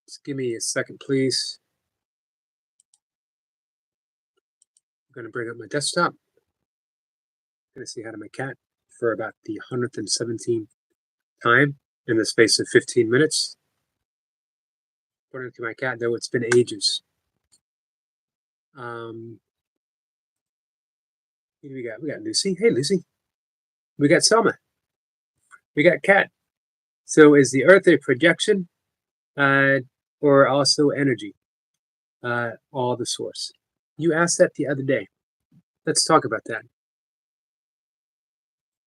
Just give me a second, please. I'm going to bring up my desktop. I'm going to say hi to my cat for about the 117th time in the space of 15 minutes. According to my cat, though, it's been ages. Who do we got? We got Lucy. Hey, Lucy. We got Selma. We got Cat. So is the Earth a projection or also energy? All the source. You asked that the other day. Let's talk about that.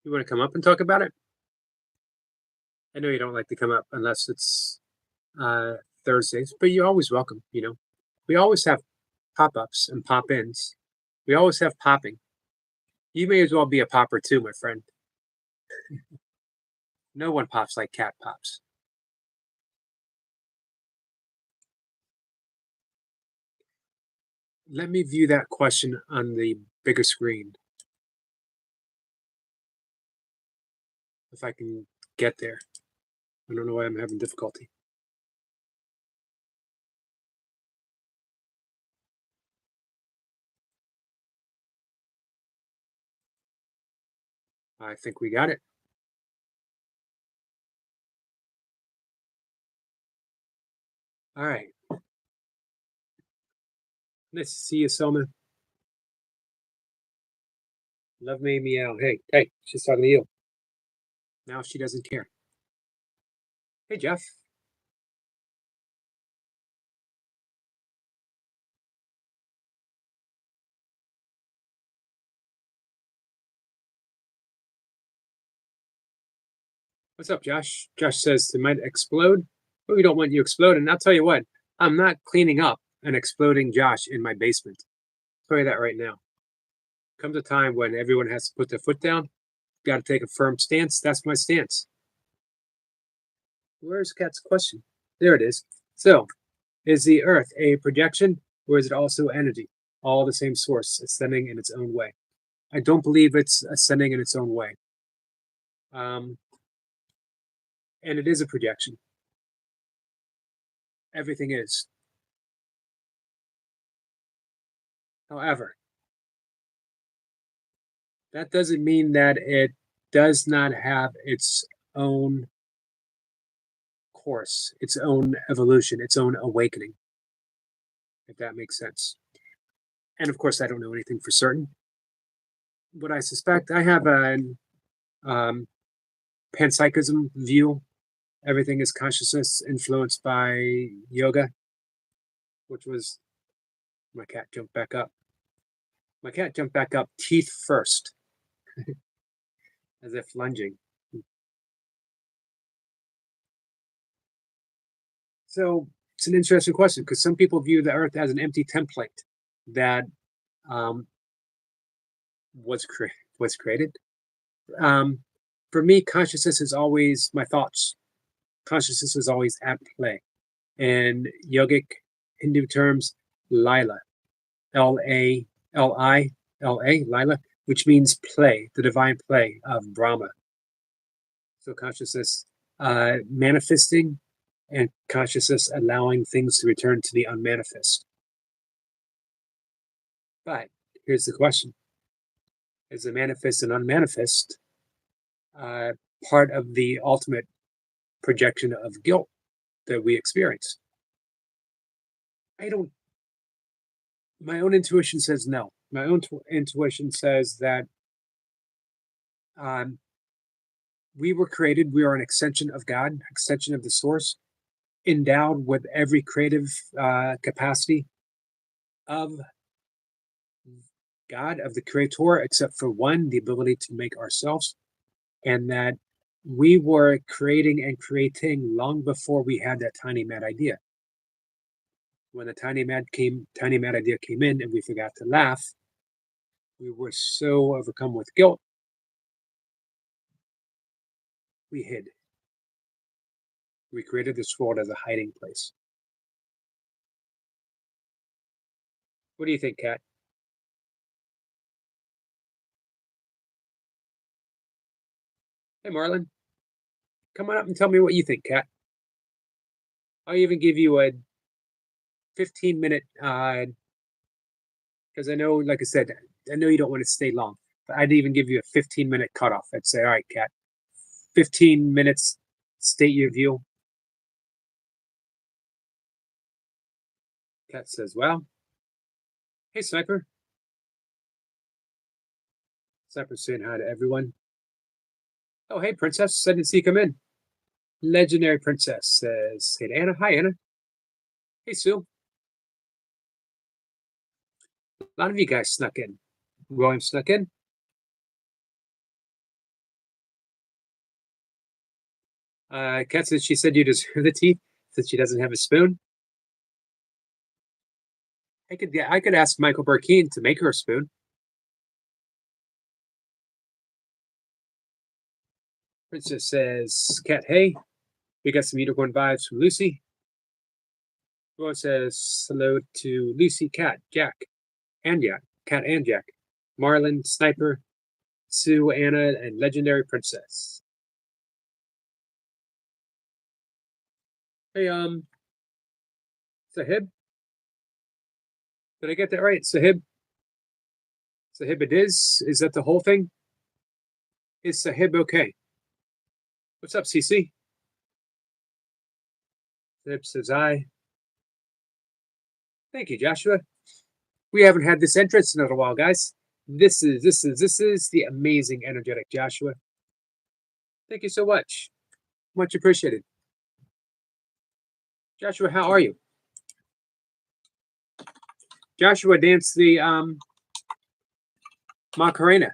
You want to come up and talk about it? I know you don't like to come up unless it's Thursdays, but you're always welcome. We always have pop-ups and pop-ins. We always have popping. You may as well be a popper too, my friend. No one pops like Cat pops. Let me view that question on the bigger screen. If I can get there. I don't know why I'm having difficulty. I think we got it. All right. Nice to see you, Selma. Love me, meow. Hey, she's talking to you. Now she doesn't care. Hey, Jeff. What's up, Josh? Josh says it might explode, but we don't want you exploding. I'll tell you what, I'm not cleaning up an exploding Josh in my basement. I'll tell you that right now. Comes a time when everyone has to put their foot down. Got to take a firm stance. That's my stance. Where's Cat's question? There it is. So, is the Earth a projection or is it also energy? All the same source, ascending in its own way. I don't believe it's ascending in its own way. And it is a projection. Everything is. However, that doesn't mean that it does not have its own course, its own evolution, its own awakening, if that makes sense. And of course, I don't know anything for certain. But I suspect I have an panpsychism view. Everything is consciousness influenced by yoga, which was my cat jumped back up. My cat jumped back up teeth first, as if lunging. So it's an interesting question because some people view the Earth as an empty template that was created. For me, consciousness is always my thoughts. Consciousness is always at play. In yogic Hindu terms, Lila, Lila, Lila, which means play, the divine play of Brahma. So consciousness manifesting and consciousness allowing things to return to the unmanifest. But here's the question. Is the manifest and unmanifest part of the ultimate projection of guilt that we experience? My own intuition says no. My own intuition says that we were created, we are an extension of God, extension of the source, endowed with every creative capacity of God, of the creator, except for one, the ability to make ourselves. And that we were creating and creating long before we had that tiny mad idea. When the tiny mad idea came in and we forgot to laugh, we were so overcome with guilt, we hid. We created this world as a hiding place. What do you think, Kat? Hey, Marlon. Come on up and tell me what you think, Kat. I'll even give you a 15-minute, because I know, like I said, I know you don't want to stay long, but I'd even give you a 15-minute cutoff. I'd say, all right, Kat, 15 minutes, state your view. Kat says, well, hey, Sniper. Sniper's saying hi to everyone. Oh, hey, Princess. I didn't see you come in. Legendary Princess says, hey to Anna. Hi, Anna. Hey, Sue. A lot of you guys snuck in. William snuck in. Kat says she said you deserve the teeth since she doesn't have a spoon. I could ask Michael Burkeen to make her a spoon. Princess says, Kat, hey, we got some unicorn vibes from Lucy. William says hello to Lucy, Kat, Jack, and Jack, Kat and Jack, Marlon, Sniper, Sue, Anna, and Legendary Princess. Hey, Sahib, did I get that right? Sahib? Sahib it is? Is that the whole thing? Is Sahib okay? What's up, CC? Sahib says I. Thank you, Joshua. We haven't had this entrance in a little while, guys. This is the amazing, energetic Joshua. Thank you so much. Much appreciated. Joshua, how are you? Joshua danced the Macarena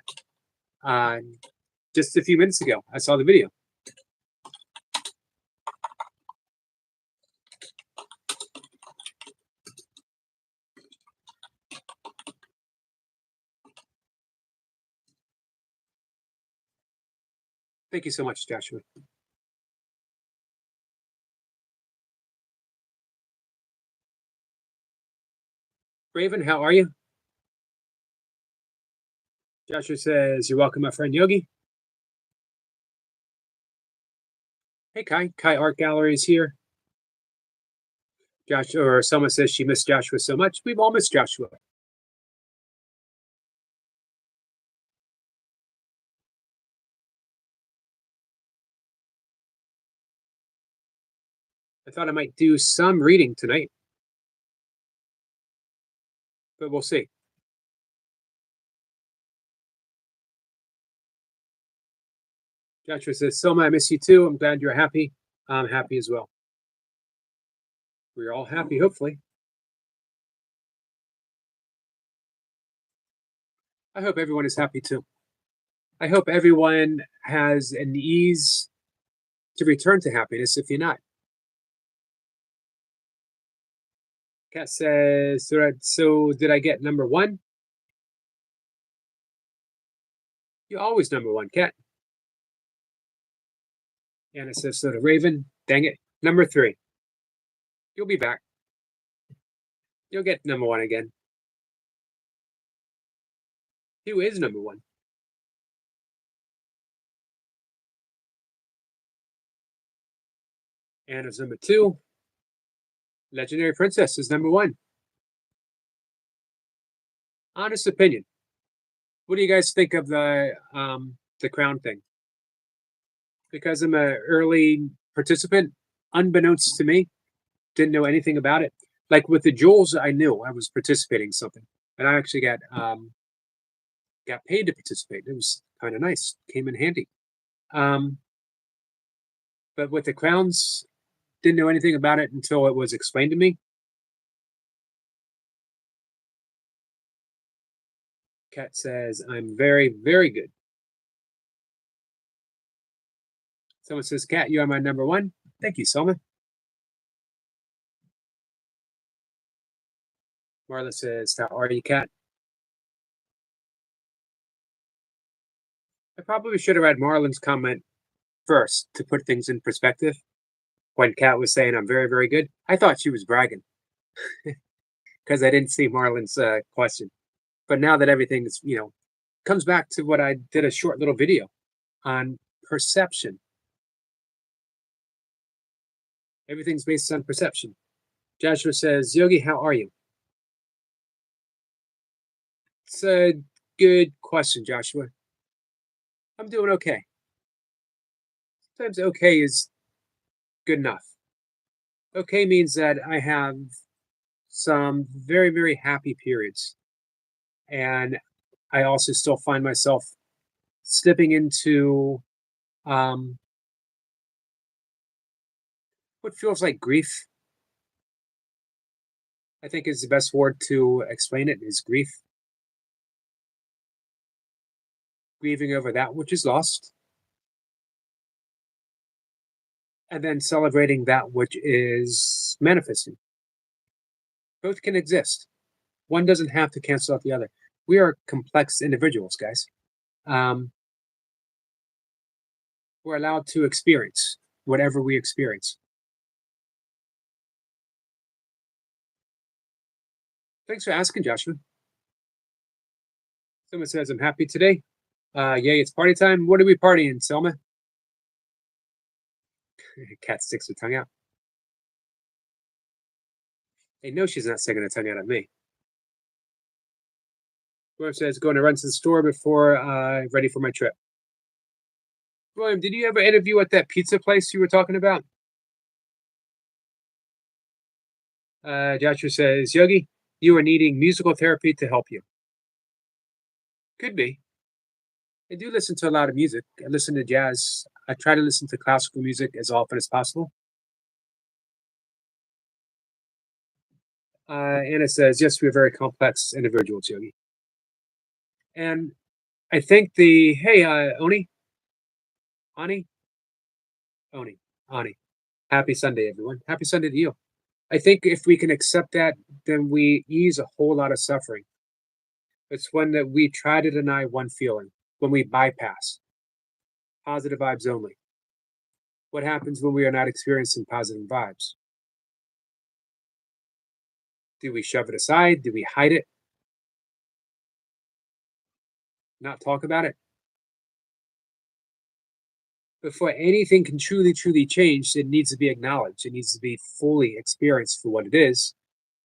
just a few minutes ago. I saw the video. Thank you so much, Joshua. Raven, how are you? Joshua says, you're welcome, my friend Yogi. Hey, Kai. Kai Art Gallery is here. Joshua, or someone says she missed Joshua so much. We've all missed Joshua. I thought I might do some reading tonight, but we'll see. Joshua says, Selma, I miss you too. I'm glad you're happy. I'm happy as well. We're all happy, hopefully. I hope everyone is happy too. I hope everyone has an ease to return to happiness if you're not. Kat says, so did I get number one? You're always number one, Kat. Anna says, so to Raven, dang it, number three. You'll be back. You'll get number one again. Who is number one? Anna's number two. Legendary Princess is number one. Honest opinion. What do you guys think of the crown thing? Because I'm an early participant, unbeknownst to me, didn't know anything about it. Like with the jewels, I knew I was participating in something, and I actually got paid to participate. It was kind of nice, came in handy. But with the crowns, didn't know anything about it until it was explained to me. Kat says, I'm very, very good. Someone says, Kat, you are my number one. Thank you, Selma. Marla says, how are you, Kat? I probably should have read Marlon's comment first to put things in perspective. When Kat was saying, I'm very, very good, I thought she was bragging because I didn't see Marlon's question. But now that everything's, comes back to what I did a short little video on perception. Everything's based on perception. Joshua says, Yogi, how are you? It's a good question, Joshua. I'm doing okay. Sometimes okay is good enough. Okay means that I have some very, very happy periods. And I also still find myself slipping into um, what feels like grief. I think is the best word to explain it is grief. Grieving over that which is lost, and then celebrating that which is manifesting. Both can exist. One doesn't have to cancel out the other. We are complex individuals, guys. Um, we're allowed to experience whatever we experience. Thanks for asking, Joshua. Someone says, I'm happy today. Yay, it's party time. What are we partying, Selma? Cat sticks her tongue out. They know she's not sticking her tongue out at me. William says, going to run to the store before ready for my trip. William, did you ever interview at that pizza place you were talking about? Joshua says, Yogi, you are needing musical therapy to help you. Could be. I do listen to a lot of music. I listen to jazz. I try to listen to classical music as often as possible. Anna says, yes, we're very complex individuals, Yogi. And I think hey, Ani, Ani, happy Sunday, everyone. Happy Sunday to you. I think if we can accept that, then we ease a whole lot of suffering. It's when that we try to deny one feeling, when we bypass positive vibes only. What happens when we are not experiencing positive vibes? Do we shove it aside? Do we hide it? Not talk about it? Before anything can truly, truly change, it needs to be acknowledged. It needs to be fully experienced for what it is,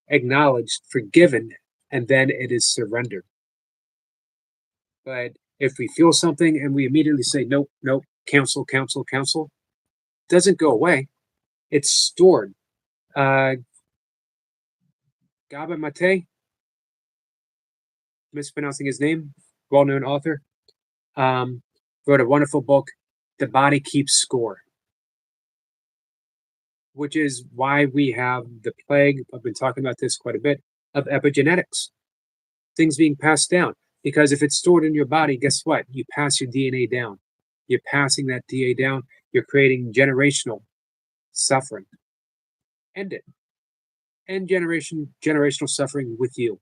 acknowledged, forgiven, and then it is surrendered. But if we feel something and we immediately say, nope, nope, cancel, cancel, cancel, it doesn't go away. It's stored. Uh, Gaba Mate, mispronouncing his name, well known author, um, wrote a wonderful book, The Body Keeps Score, which is why we have the plague. I've been talking about this quite a bit of epigenetics, things being passed down. Because if it's stored in your body, guess what? You pass your DNA down. You're passing that DNA down. You're creating generational suffering. End it. End generational suffering with you.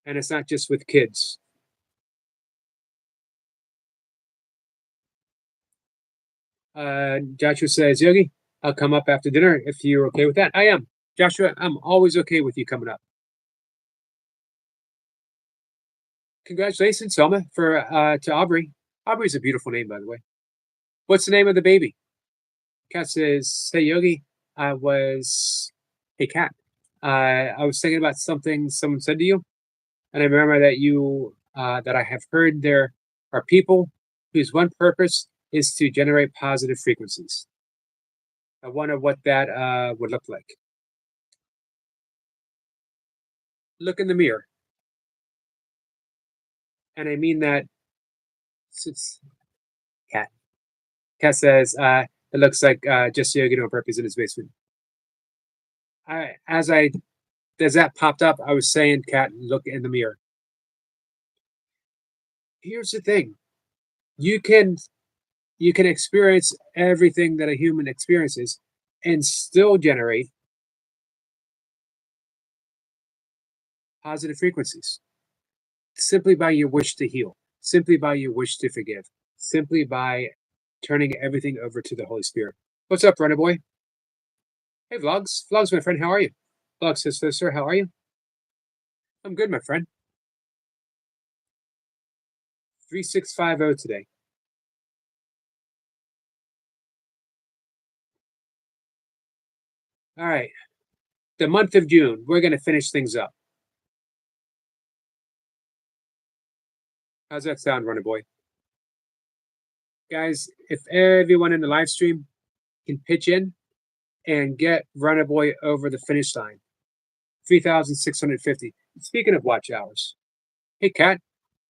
And it's not just with kids. Joshua says, Yogi, I'll come up after dinner if you're okay with that. I am. Joshua, I'm always okay with you coming up. Congratulations, Selma, for to Aubrey. Aubrey's a beautiful name, by the way. What's the name of the baby? Kat says, Hey Yogi, I was hey Kat. I was thinking about something someone said to you, and I remember that that I have heard there are people whose one purpose is to generate positive frequencies. I wonder what that would look like. Look in the mirror. And I mean that it's Cat. Cat says, it looks like just Yogi on purpose in his basement. As that popped up, I was saying, Cat, look in the mirror. Here's the thing. You can experience everything that a human experiences and still generate positive frequencies simply by your wish to heal, simply by your wish to forgive, simply by turning everything over to the Holy Spirit. What's up, runner boy? Hey, Vlogs, my friend, how are you? Vlogs says, sir, how are you? I'm good, my friend. 3650 today. All right. The month of June, we're going to finish things up. How's that sound, Runner Boy? Guys, if everyone in the live stream can pitch in and get Runner Boy over the finish line, 3,650. Speaking of watch hours, hey, Kat,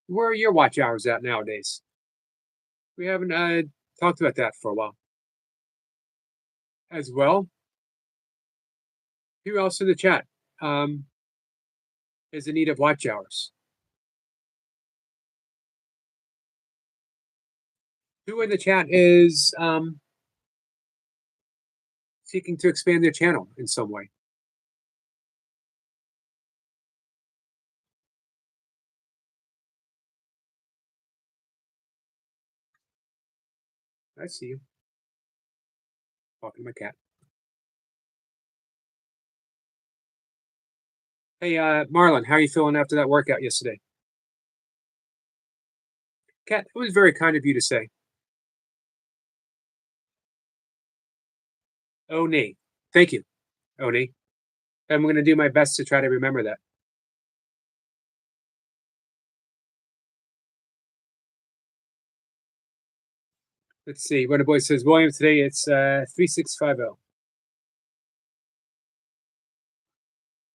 where are your watch hours at nowadays? We haven't talked about that for a while. As well, who else in the chat is in need of watch hours? Who in the chat is seeking to expand their channel in some way? I see you. Walking my cat. Hey, Marlon, how are you feeling after that workout yesterday? Kat, it was very kind of you to say. Oni. Thank you, Oni. I'm going to do my best to try to remember that. Let's see. What a boy says, William, today it's 3650.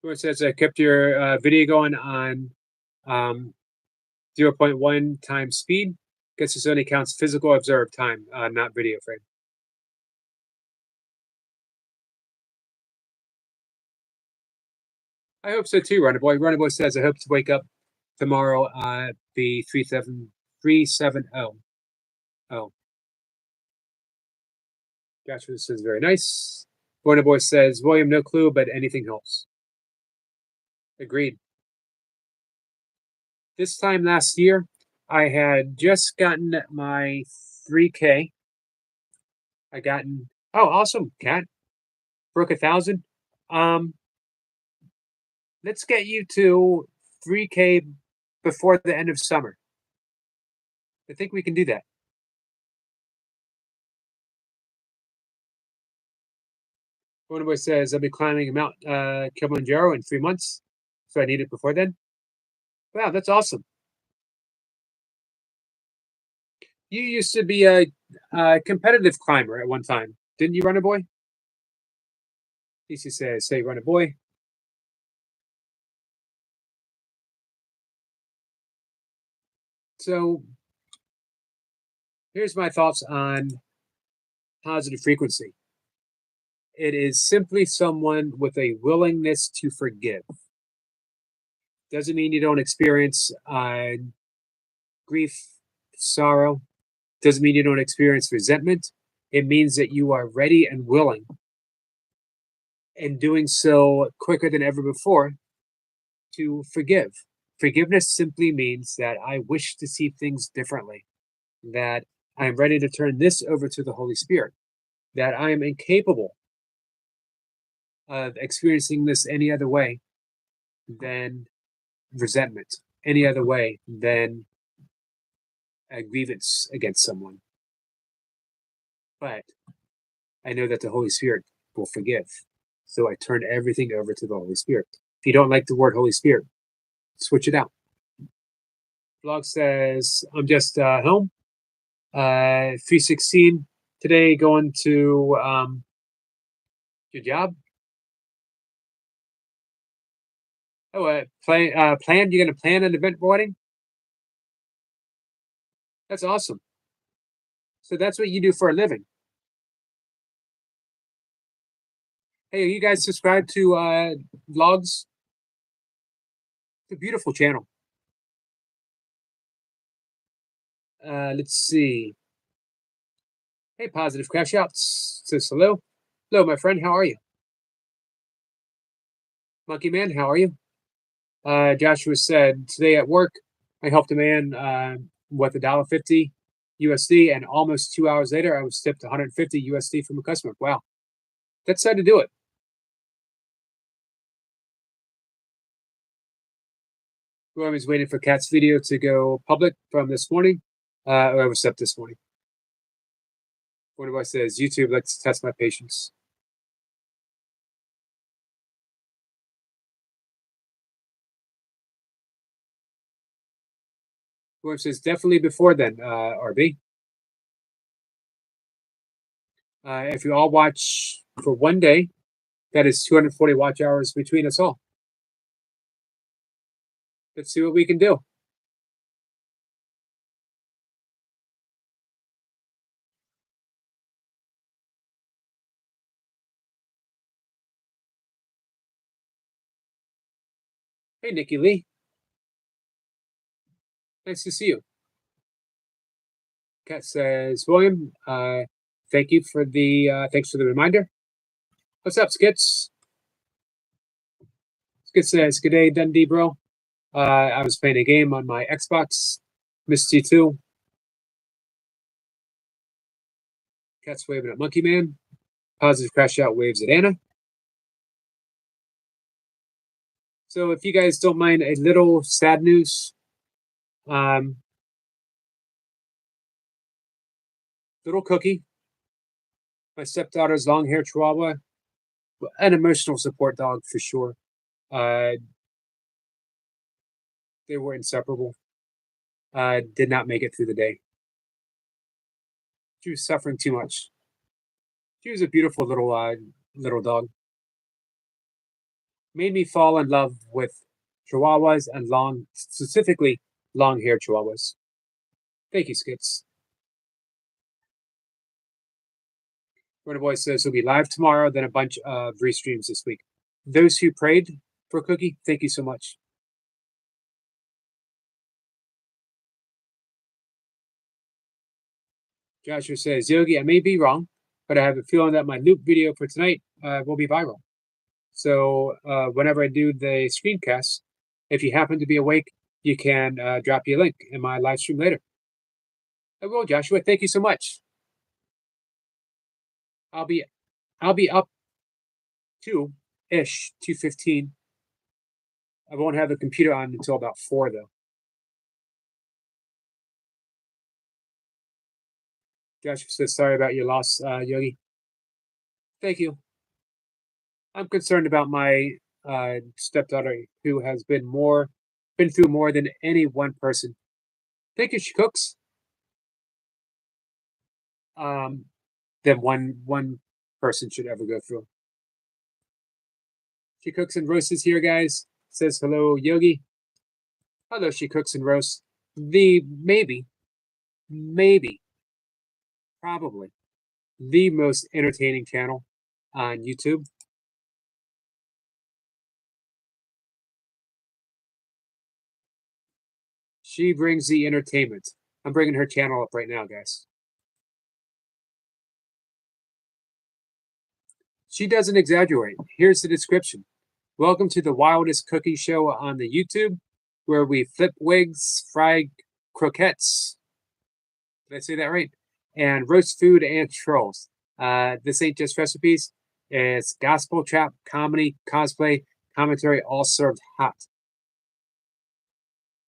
Boy says, I kept your video going on 0.1 times speed. Guess this only counts physical observed time, not video frame. I hope so too, Runner Boy. Runner Boy says, I hope to wake up tomorrow the 37370. Oh. Joshua says, very nice. Runner Boy says, William, no clue, but anything helps. Agreed. This time last year, I had just gotten my 3K. Oh, awesome, Cat. Broke 1,000. Let's get you to 3K before the end of summer. I think we can do that. One boy says, I'll be climbing Mount Kilimanjaro in 3 months, so I need it before then. Wow, that's awesome. You used to be a competitive climber at one time, didn't you, Runner Boy? DC says, say, Runner Boy. So here's my thoughts on positive frequency. It is simply someone with a willingness to forgive. Doesn't mean you don't experience grief, sorrow. Doesn't mean you don't experience resentment. It means that you are ready and willing, and doing so quicker than ever before, to forgive. Forgiveness simply means that I wish to see things differently, that I am ready to turn this over to the Holy Spirit, that I am incapable of experiencing this any other way than resentment, any other way than a grievance against someone. But I know that the Holy Spirit will forgive. So I turn everything over to the Holy Spirit. If you don't like the word Holy Spirit, switch it out. Blog says, I'm just home. 316 today, going to your job. Oh, plan? You're going to plan an event boarding? That's awesome. So that's what you do for a living. Hey, you guys subscribe to vlogs? It's a beautiful channel. Let's see. Hey, Positive Crash Outs says hello. Hello, my friend. How are you? Monkey Man, how are you? Joshua said, today at work, I helped a man with $1.50 USD, and almost 2 hours later, I was tipped 150 USD from a customer. Wow. That's how to do it. Whoever's waiting for Kat's video to go public from this morning, or overstepped this morning. One of us says, YouTube, let's test my patience. Wife says definitely before then, RB. If you all watch for one day, that is 240 watch hours between us all. Let's see what we can do. Hey, Nikki Lee. Nice to see you. Kat says, William, thank you for the thanks for the reminder. What's up, Skits? Skits says, good day, Dundee, bro. I was playing a game on my Xbox. Missed you too. Cat's waving at Monkey Man. Positive crash out waves at Anna. So if you guys don't mind a little sad news, little Cookie, my stepdaughter's long hair chihuahua, an emotional support dog for sure. Uh, they were inseparable. Did not make it through the day. She was suffering too much. She was a beautiful little dog. Made me fall in love with chihuahuas and specifically long hair chihuahuas. Thank you, Skits. Runner Boy says he'll be live tomorrow, then a bunch of restreams this week. Those who prayed for Cookie, thank you so much. Joshua says, Yogi, I may be wrong, but I have a feeling that my loop video for tonight will be viral. So whenever I do the screencast, if you happen to be awake, you can drop you a link in my live stream later. I will, Joshua. Thank you so much. I'll be up 2-ish, 2:15. I won't have the computer on until about 4 though. Joshua says sorry about your loss, Yogi. Thank you. I'm concerned about my stepdaughter who has been through more than any one person. Thank you, she cooks. Than one person should ever go through. She cooks and roasts here, guys. Says hello, Yogi. Hello, she cooks and roasts. The maybe, probably the most entertaining channel on YouTube. She brings the entertainment. I'm bringing her channel up right now, guys. She doesn't exaggerate. Here's the description. Welcome to the wildest cooking show on the YouTube, where we flip wigs, fry croquettes. Did I say that right? And roast food and trolls. This ain't just recipes. It's gospel trap, comedy, cosplay, commentary, all served hot.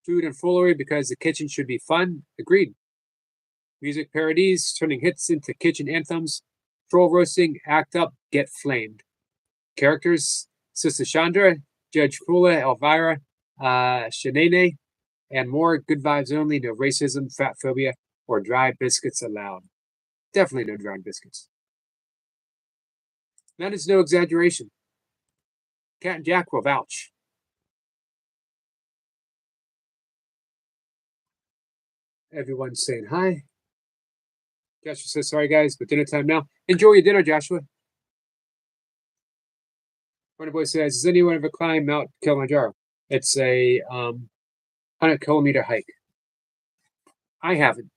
Food and foolery because the kitchen should be fun. Agreed. Music parodies, turning hits into kitchen anthems. Troll roasting, act up, get flamed. Characters, Sister Chandra, Judge Fula, Elvira, Shanene, and more. Good vibes only, no racism, fat phobia, or dry biscuits allowed. Definitely no dry biscuits. That is no exaggeration. Cat and Jack will vouch. Everyone's saying hi. Joshua says, sorry guys, but dinner time now. Enjoy your dinner, Joshua. Runner Boy says, has anyone ever climbed Mount Kilimanjaro? It's a 100-kilometer hike. I haven't.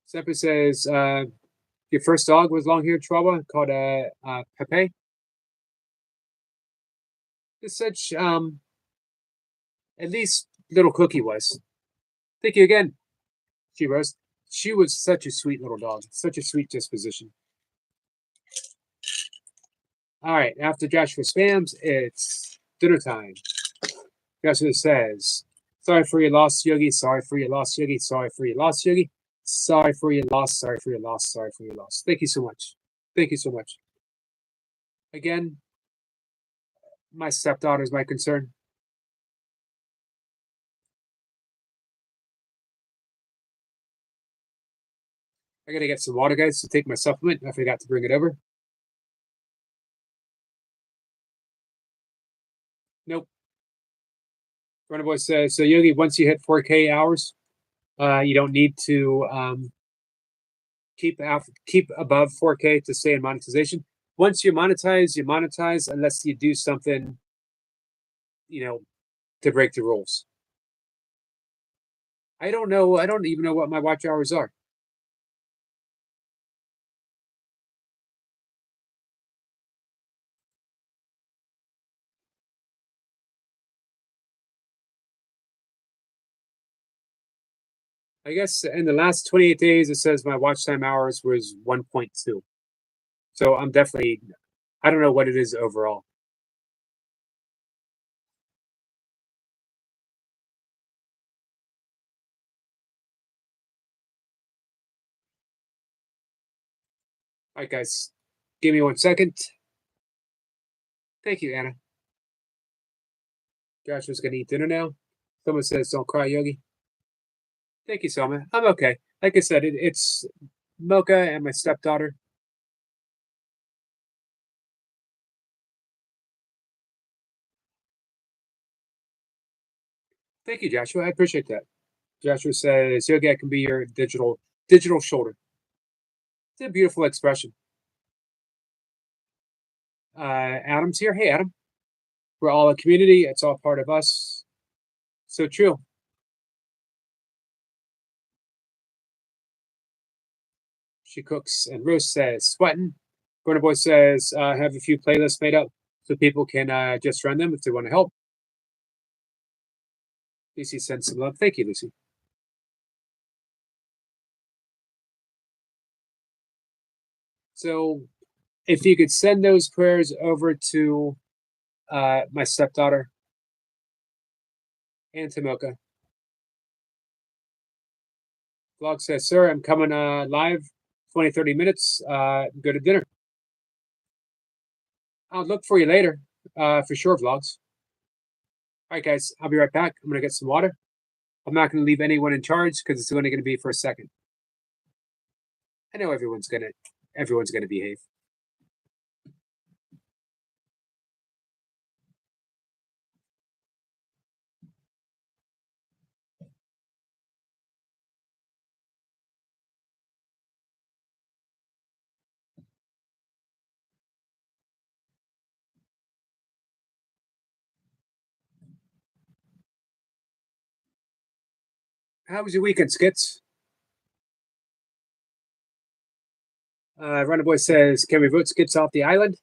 Seppa says, your first dog was long-haired Chihuahua called Pepe. It's such, at least little Cookie was. Thank you again, she Rose. She was such a sweet little dog, such a sweet disposition. All right, after Joshua spams, it's dinner time. Joshua says, sorry for your loss, Yogi. Sorry for your loss, Yogi. Sorry for your loss, Yogi. Sorry for your loss. Sorry for your loss. Sorry for your loss. Thank you so much. Thank you so much. Again, my stepdaughter is my concern. I gotta get some water, guys, to take my supplement. I forgot to bring it over. Nope. Runner Boy says, so Yogi, once you hit 4K hours, you don't need to keep above 4K to stay in monetization. Once you monetize unless you do something, you know, to break the rules. I don't know. I don't even know what my watch hours are. I guess in the last 28 days, it says my watch time hours was 1.2. So I'm definitely, I don't know what it is overall. All right, guys, give me 1 second. Thank you, Anna. Joshua's gonna eat dinner now. Someone says, "Don't cry, Yogi." Thank you, Selma. I'm okay. Like I said, it's Mocha and my stepdaughter. Thank you, Joshua. I appreciate that. Joshua says, "Yogi, I can be your digital shoulder." It's a beautiful expression. Adam's here. Hey, Adam. We're all a community. It's all part of us. So true. She cooks, and Rose says, "Sweating." Corner Boy says, "Have a few playlists made up so people can just run them if they want to help." Lucy sends some love. Thank you, Lucy. So if you could send those prayers over to my stepdaughter and to Mocha. Vlog says, "Sir, I'm coming live 20, 30 minutes. Go to dinner. I'll look for you later for sure, Vlogs." All right, guys, I'll be right back. I'm going to get some water. I'm not going to leave anyone in charge because it's only going to be for a second. I know everyone's gonna behave. How was your weekend, Skits? Runner Boy says, "Can we vote Skits off the island?"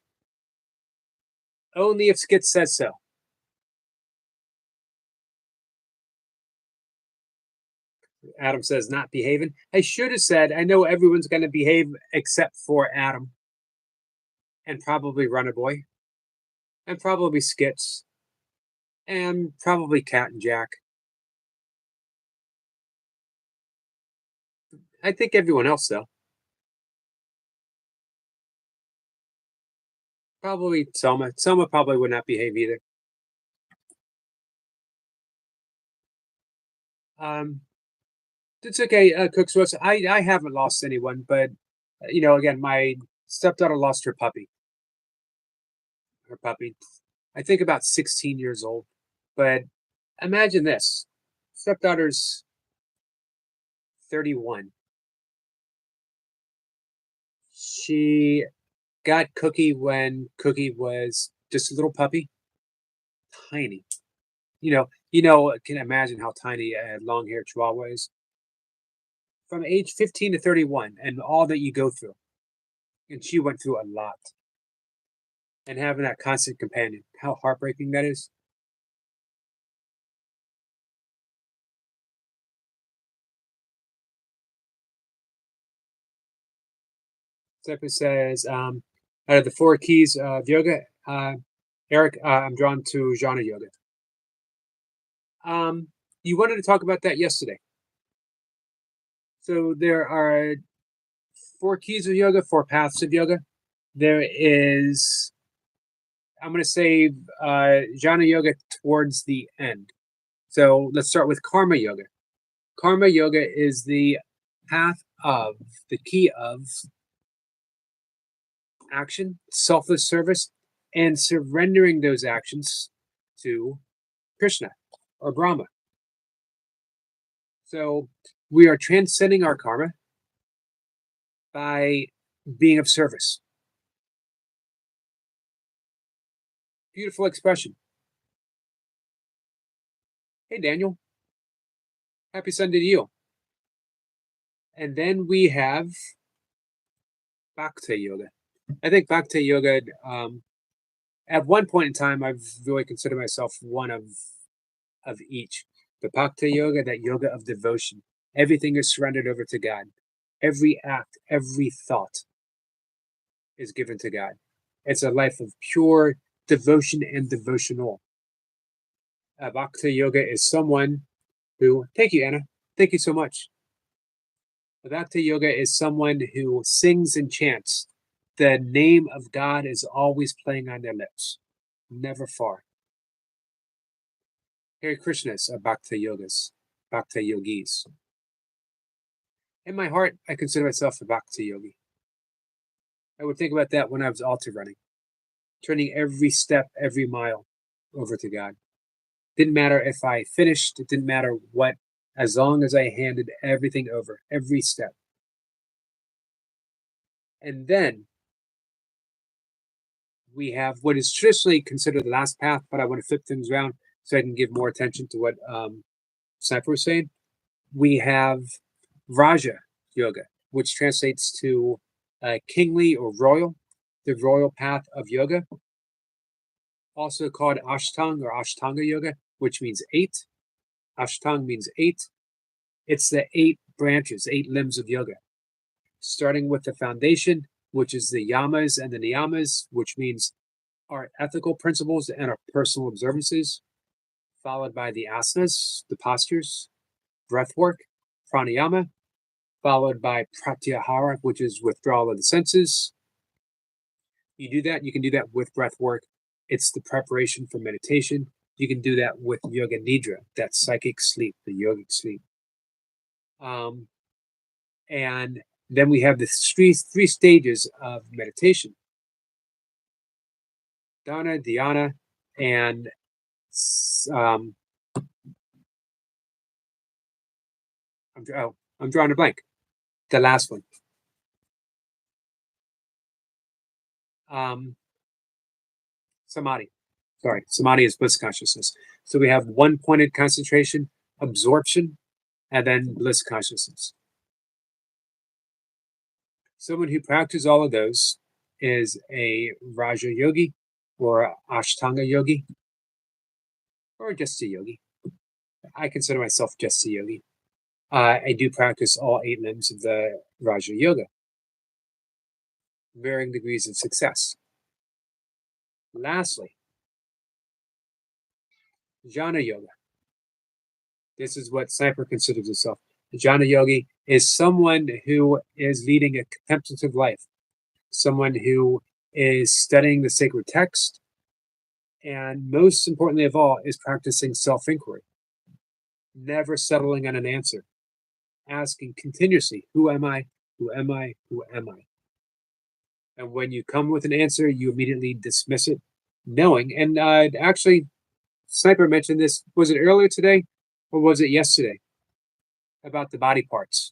Only if Skits says so. Adam says, "Not behaving." I should have said, I know everyone's going to behave except for Adam and probably Runner Boy and probably Skits and probably Cat and Jack. I think everyone else, though. Probably Selma. Selma probably would not behave either. Um, it's okay, Cooks Roast. I haven't lost anyone, but again, my stepdaughter lost her puppy. Her puppy. I think about 16 years old. But imagine this: stepdaughter's 31. She got Cookie when Cookie was just a little puppy, tiny. Can imagine how tiny a long-haired Chihuahua is. From age 15 to 31, and all that you go through. And she went through a lot. And having that constant companion, how heartbreaking that is. Zephyr says, out of the four keys of yoga, Eric, I'm drawn to jhana yoga. You wanted to talk about that yesterday. So there are four keys of yoga, four paths of yoga. There is, I'm going to say, jhana yoga towards the end. So let's start with karma yoga. Karma yoga is the path of the key of action, selfless service, and surrendering those actions to Krishna or Brahma. So we are transcending our karma by being of service. Beautiful expression. Hey, Daniel, happy Sunday to you. And then we have Bhakti Yoga. I think Bhakti Yoga, at one point in time, I've really considered myself one of each. The Bhakti Yoga, that yoga of devotion. Everything is surrendered over to God. Every act, every thought is given to God. It's a life of pure devotion and devotional. Bhakti Yoga is someone who, thank you, Anna. Thank you so much. Bhakti Yoga is someone who sings and chants. The name of God is always playing on their lips, never far. Hare Krishnas are Bhakti Yogas, Bhakti Yogis. In my heart, I consider myself a Bhakti Yogi. I would think about that when I was altar running, turning every step, every mile over to God. Didn't matter if I finished, it didn't matter what, as long as I handed everything over, every step. And then we have what is traditionally considered the last path, but I want to flip things around so I can give more attention to what Sniper was saying. We have Raja Yoga, which translates to kingly or royal, the royal path of yoga, also called Ashtanga or Ashtanga Yoga, which means 8. Ashtang means 8. It's the 8 branches, 8 limbs of yoga, starting with the foundation, which is the yamas and the niyamas, which means our ethical principles and our personal observances, followed by the asanas, the postures, breath work, pranayama, followed by pratyahara, which is withdrawal of the senses. You do that, you can do that with breath work. It's the preparation for meditation. You can do that with yoga nidra, that psychic sleep, the yogic sleep. And then we have the three stages of meditation: dana, dhyana, and I'm drawing a blank. The last one. Samadhi. Sorry, samadhi is bliss consciousness. So we have one pointed concentration, absorption, and then bliss consciousness. Someone who practices all of those is a Raja Yogi or Ashtanga Yogi or just a yogi. I consider myself just a yogi. I do practice all 8 limbs of the Raja Yoga, varying degrees of success. Lastly, Jnana Yoga. This is what Sniper considers himself. A Jnana Yogi is someone who is leading a contemplative life, someone who is studying the sacred text, and most importantly of all, is practicing self-inquiry, never settling on an answer, asking continuously, who am I? Who am I? Who am I? And when you come with an answer, you immediately dismiss it, knowing. And actually, Sniper mentioned this. Was it earlier today or was it yesterday? About the body parts.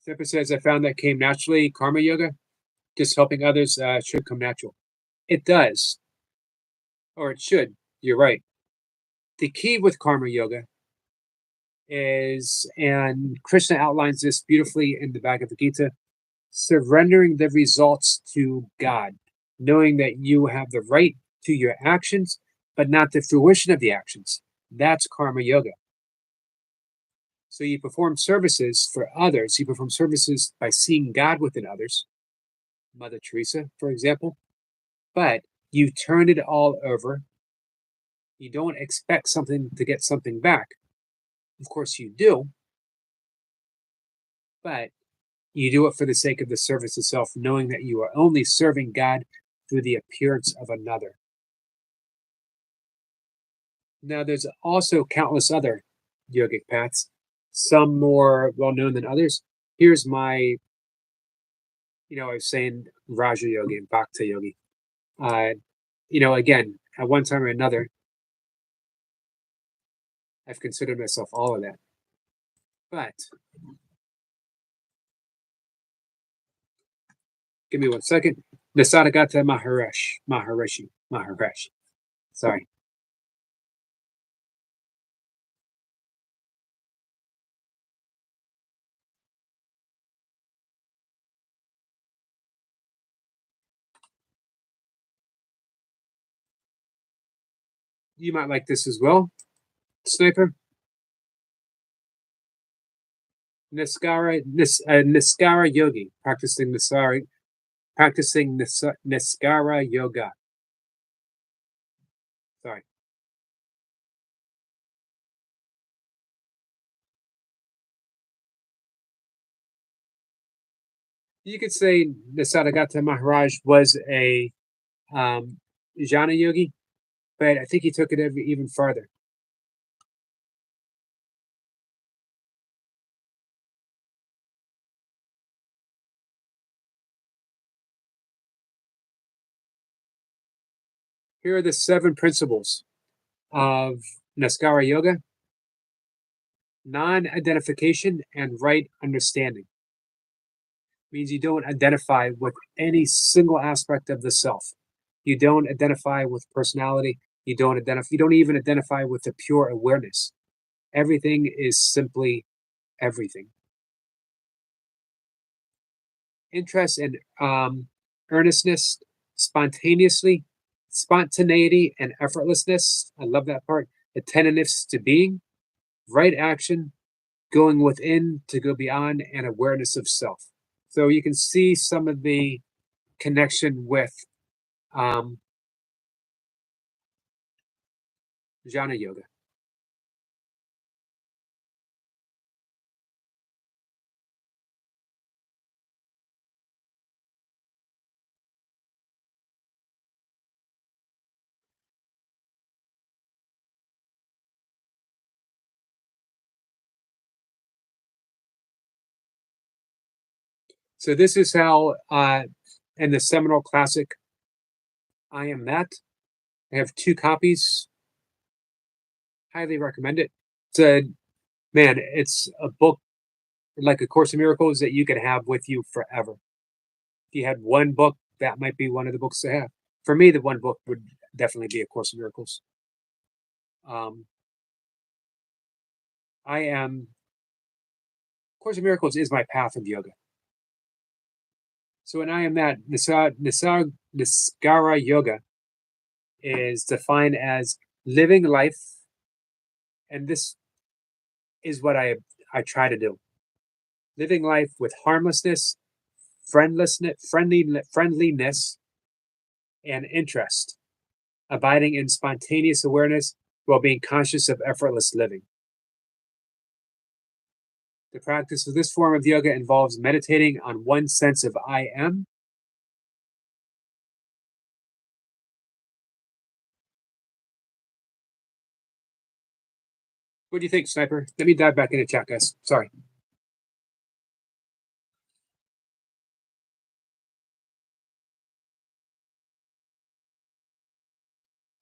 Sniper says, I found that came naturally. Karma yoga, just helping others should come natural. It does, or it should. You're right. The key with karma yoga is, and Krishna outlines this beautifully in the Bhagavad Gita, surrendering the results to God, knowing that you have the right to your actions, but not the fruition of the actions. That's karma yoga. So you perform services for others. You perform services by seeing God within others, Mother Teresa, for example, but you turn it all over. You don't expect something to get something back. Of course you do, but you do it for the sake of the service itself, knowing that you are only serving God through the appearance of another. Now, there's also countless other yogic paths, some more well known than others. Here's my, I was saying Raja Yogi and Bhakti Yogi. Uh, again, at one time or another, I've considered myself all of that. But give me 1 second. Nisargata Maharishi. Sorry. You might like this as well, Sniper. Niskara Yogi, practicing Niskara Yoga. Sorry. You could say Nisargata Maharaj was a um, jhana yogi, but I think he took it even farther. Here are the 7 principles of Naskara Yoga: non identification and right understanding. Means you don't identify with any single aspect of the self. You don't identify with personality. You don't even identify with the pure awareness. Everything is simply everything. Interest and earnestness, spontaneously, spontaneity and effortlessness. I love that part. Attentiveness to being, right action, going within to go beyond, and awareness of self. So you can see some of the connection with um, jhana yoga. So this is how, in the seminal classic, I Am That. I have 2 copies. Highly recommend it. It's a man. It's a book like A Course in Miracles that you could have with you forever. If you had one book, that might be one of the books to have. For me, the one book would definitely be A Course in Miracles. Um, I am Course in Miracles is my path of yoga. So when I am that, Niskara Yoga is defined as living life, and this is what I try to do: living life with harmlessness, friendliness, and interest, abiding in spontaneous awareness while being conscious of effortless living. The practice of this form of yoga involves meditating on one sense of I am. What do you think, Sniper? Let me dive back into chat, guys. Sorry.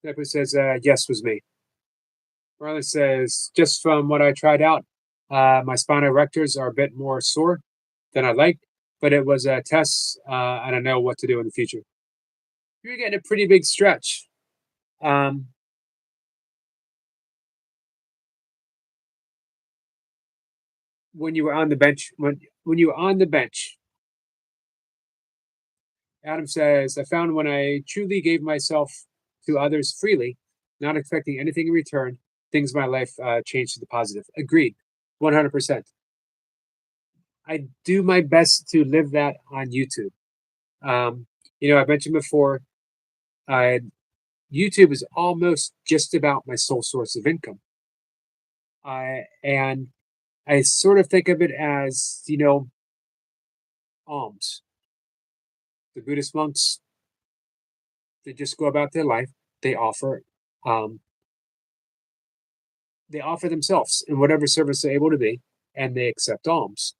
Sniper says, yes, was me. Marlon says, just from what I tried out, my spinal erectors are a bit more sore than I liked, but it was a test, and I know what to do in the future. You're getting a pretty big stretch. Um, when you were on the bench, when you were on the bench, Adam says, I found when I truly gave myself to others freely, not expecting anything in return, things in my life changed to the positive. Agreed, 100%. I do my best to live that on YouTube. Um, I mentioned before, uh, YouTube is almost just about my sole source of income. And I sort of think of it as, alms. The Buddhist monks, they just go about their life. They offer um, They offer themselves in whatever service they're able to be, and they accept alms.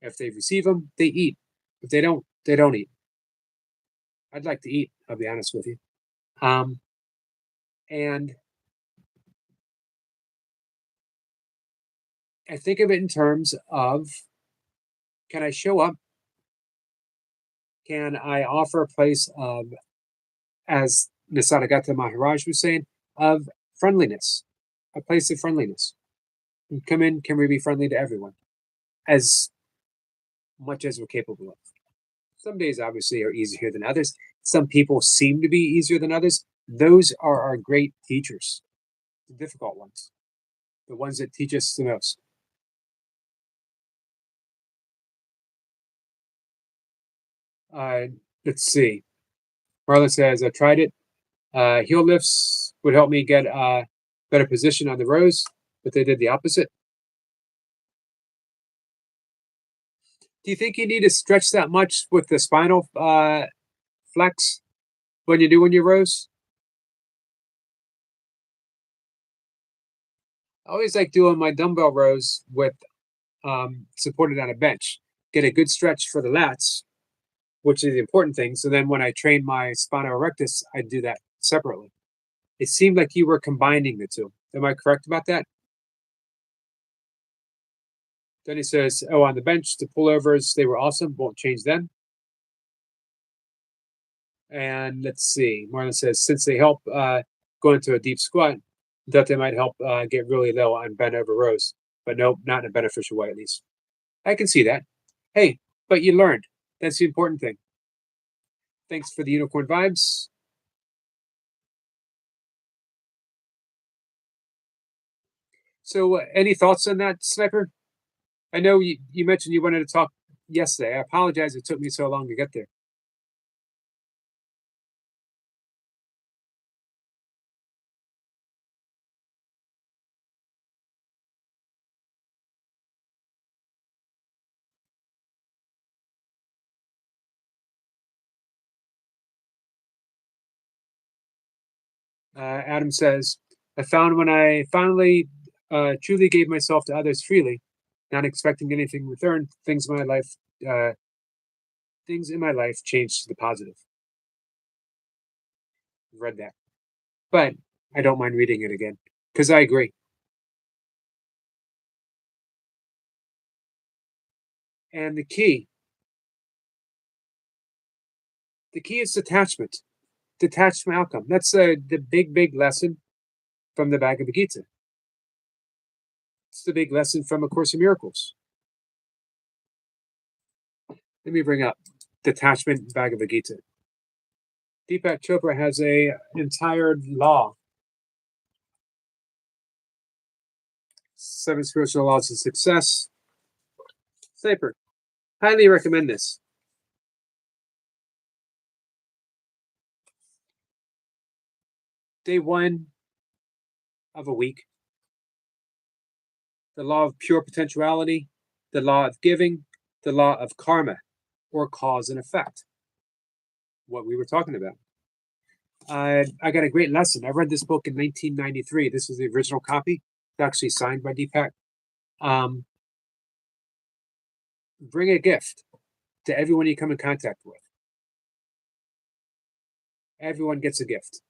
If they receive them, they eat. If they don't, they don't eat. I'd like to eat, I'll be honest with you. Um, and I think of it in terms of, can I show up? Can I offer a place of, as Nisargadatta Maharaj was saying, of friendliness, a place of friendliness? And come in, can we be friendly to everyone as much as we're capable of? Some days, obviously, are easier than others. Some people seem to be easier than others. Those are our great teachers, the difficult ones, the ones that teach us the most. Uh, let's see. Marlon says, I tried it. Heel lifts would help me get a better position on the rows, but they did the opposite. Do you think you need to stretch that much with the spinal flex when you're doing your rows? I always like doing my dumbbell rows with supported on a bench. Get a good stretch for the lats, which is the important thing. So then when I train my spinal erectus, I do that separately. It seemed like you were combining the two. Am I correct about that? Then he says, oh, on the bench, the pullovers, they were awesome. Won't change them. And let's see. Marlon says, since they help go into a deep squat, that they might help get really low on bent over rows. But nope, not in a beneficial way, at least. I can see that. Hey, but you learned. That's the important thing. Thanks for the unicorn vibes. So, any thoughts on that, Sniper? I know you mentioned you wanted to talk yesterday. I apologize it took me so long to get there. Adam says, I found when I finally truly gave myself to others freely, not expecting anything in return, uh, things in my life changed to the positive. I've read that, but I don't mind reading it again because I agree. And the key is detachment, detached from outcome. That's the big lesson from the Bhagavad Gita. It's the big lesson from A Course in Miracles. Let me bring up detachment Bhagavad Gita. Deepak Chopra has a entire law, 7 spiritual laws of success. Sniper, highly recommend this. Day one of a week, the law of pure potentiality, the law of giving, the law of karma, or cause and effect. What we were talking about. I got a great lesson. I read this book in 1993. This is the original copy. It's actually signed by Deepak. Um, bring a gift to everyone you come in contact with. Everyone gets a gift.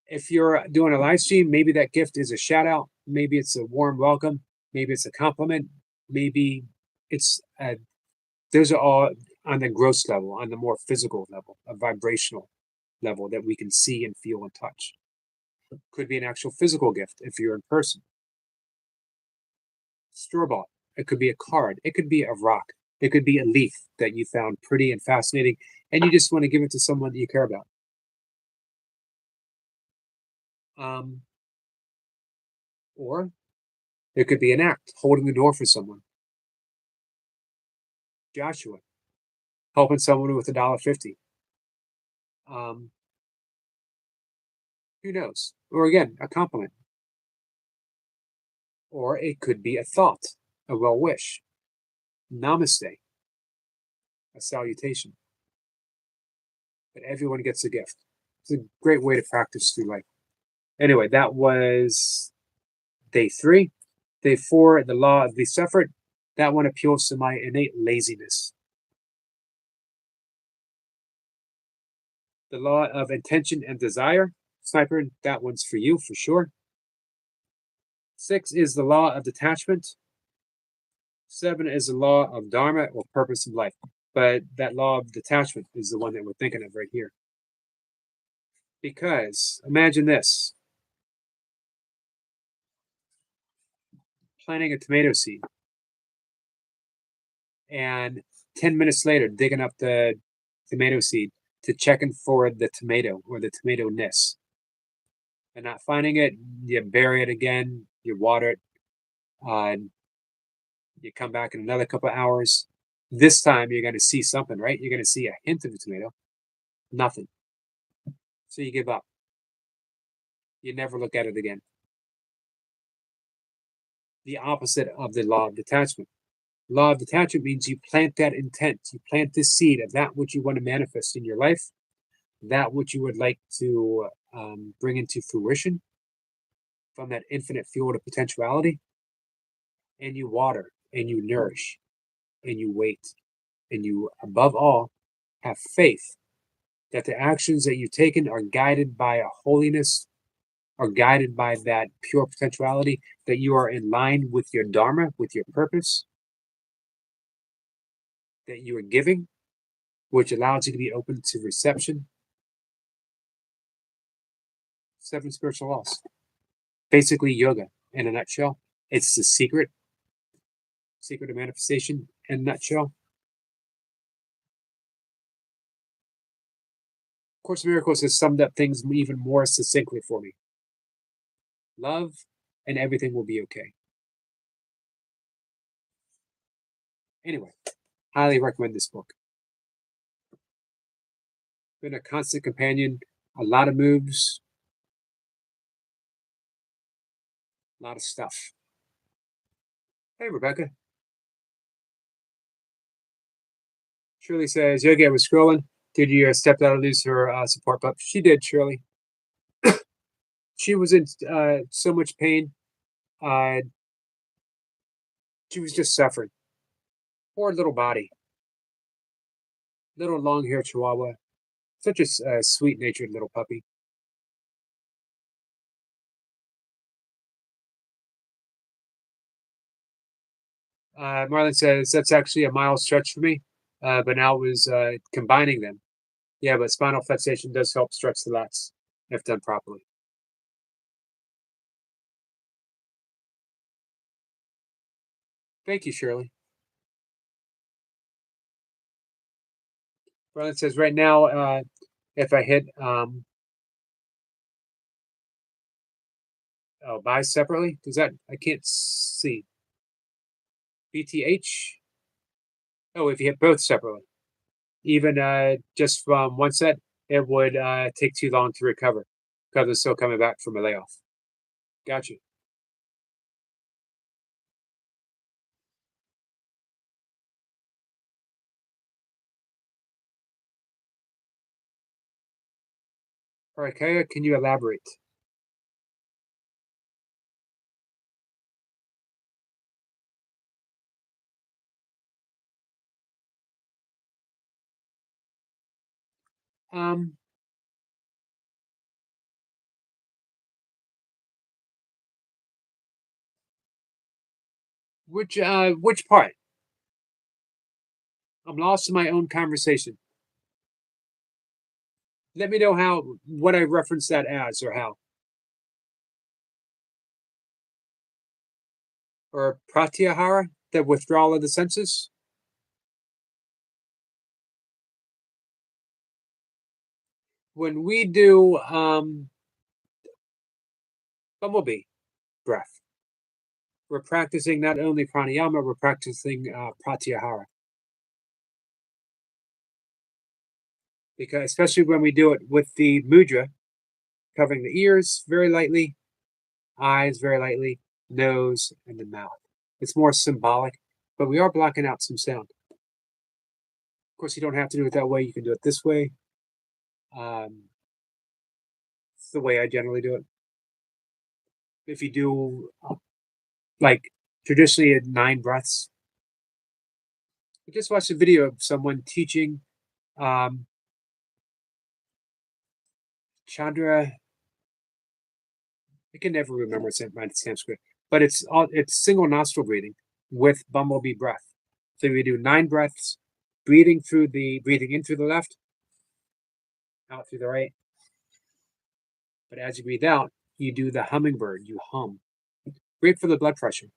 If you're doing a live stream, maybe that gift is a shout out. Maybe it's a warm welcome. Maybe it's a compliment. Maybe it's those are all on the gross level, on the more physical level, a vibrational level that we can see and feel and touch. Could be an actual physical gift if you're in person. Store bought. It could be a card. It could be a rock. It could be a leaf that you found pretty and fascinating, and you just want to give it to someone that you care about. Um, or it could be an act, holding the door for someone. Joshua, helping someone with $1.50. Um, who knows? Or again, a compliment. Or it could be a thought, a well wish. Namaste, a salutation. But everyone gets a gift. It's a great way to practice through life. Anyway, that was day 3. Day 4, the law of least effort. That one appeals to my innate laziness. The law of intention and desire. Sniper, that one's for you for sure. 6 is the law of detachment. 7 is the law of Dharma or purpose of life. But that law of detachment is the one that we're thinking of right here. Because imagine this, planting a tomato seed and 10 minutes later digging up the tomato seed to checking for the tomato or the tomato ness and not finding it, you bury it again, you water it, uh, you come back in another couple of hours. This time you're going to see something, right? You're going to see a hint of a tomato, nothing. So you give up. You never look at it again. The opposite of the law of detachment. Law of detachment means you plant that intent, you plant this seed of that which you want to manifest in your life, that which you would like to bring into fruition from that infinite field of potentiality, and you water and you nourish and you wait and you, above all, have faith that the actions that you've taken are guided by a holiness, are guided by that pure potentiality, that you are in line with your Dharma, with your purpose, that you are giving, which allows you to be open to reception. 7 spiritual laws. Basically, yoga in a nutshell. It's the secret of manifestation in a nutshell. Course of Miracles has summed up things even more succinctly for me. Love, and everything will be okay. Anyway, highly recommend this book. Been a constant companion, a lot of moves, a lot of stuff. Hey, Rebecca. Shirley says, Yogi, I was scrolling. Did your stepdaughter lose her support pup? She did, Shirley. She was in so much pain. Uh, she was just suffering. Poor little body. Little long haired chihuahua. Such a sweet natured little puppy. Marlon says, that's actually a mild stretch for me, but now it was combining them. Yeah, but spinal flexation does help stretch the lats if done properly. Thank you, Shirley. Marlon says, right now, if I hit buy separately, does that, I can't see. BTH? Oh, if you hit both separately. Even just from one set, it would take too long to recover because it's still coming back from a layoff. Gotcha. All right, Kaya, can you elaborate? Um, which part? I'm lost in my own conversation. Let me know how what I reference that as or how. Or pratyahara, the withdrawal of the senses. When we do bumblebee breath, we're practicing not only pranayama, we're practicing pratyahara. Because especially when we do it with the mudra, covering the ears very lightly, eyes very lightly, nose, and the mouth. It's more symbolic, but we are blocking out some sound. Of course, you don't have to do it that way. You can do it this way. It's the way I generally do it. If you do like traditionally 9 breaths, I just watched a video of someone teaching um, Chandra. I can never remember my Sanskrit, but it's single nostril breathing with bumblebee breath. So we do 9 breaths, breathing in through the left, out through the right. But as you breathe out, you do the hummingbird. You hum. Great for the blood pressure.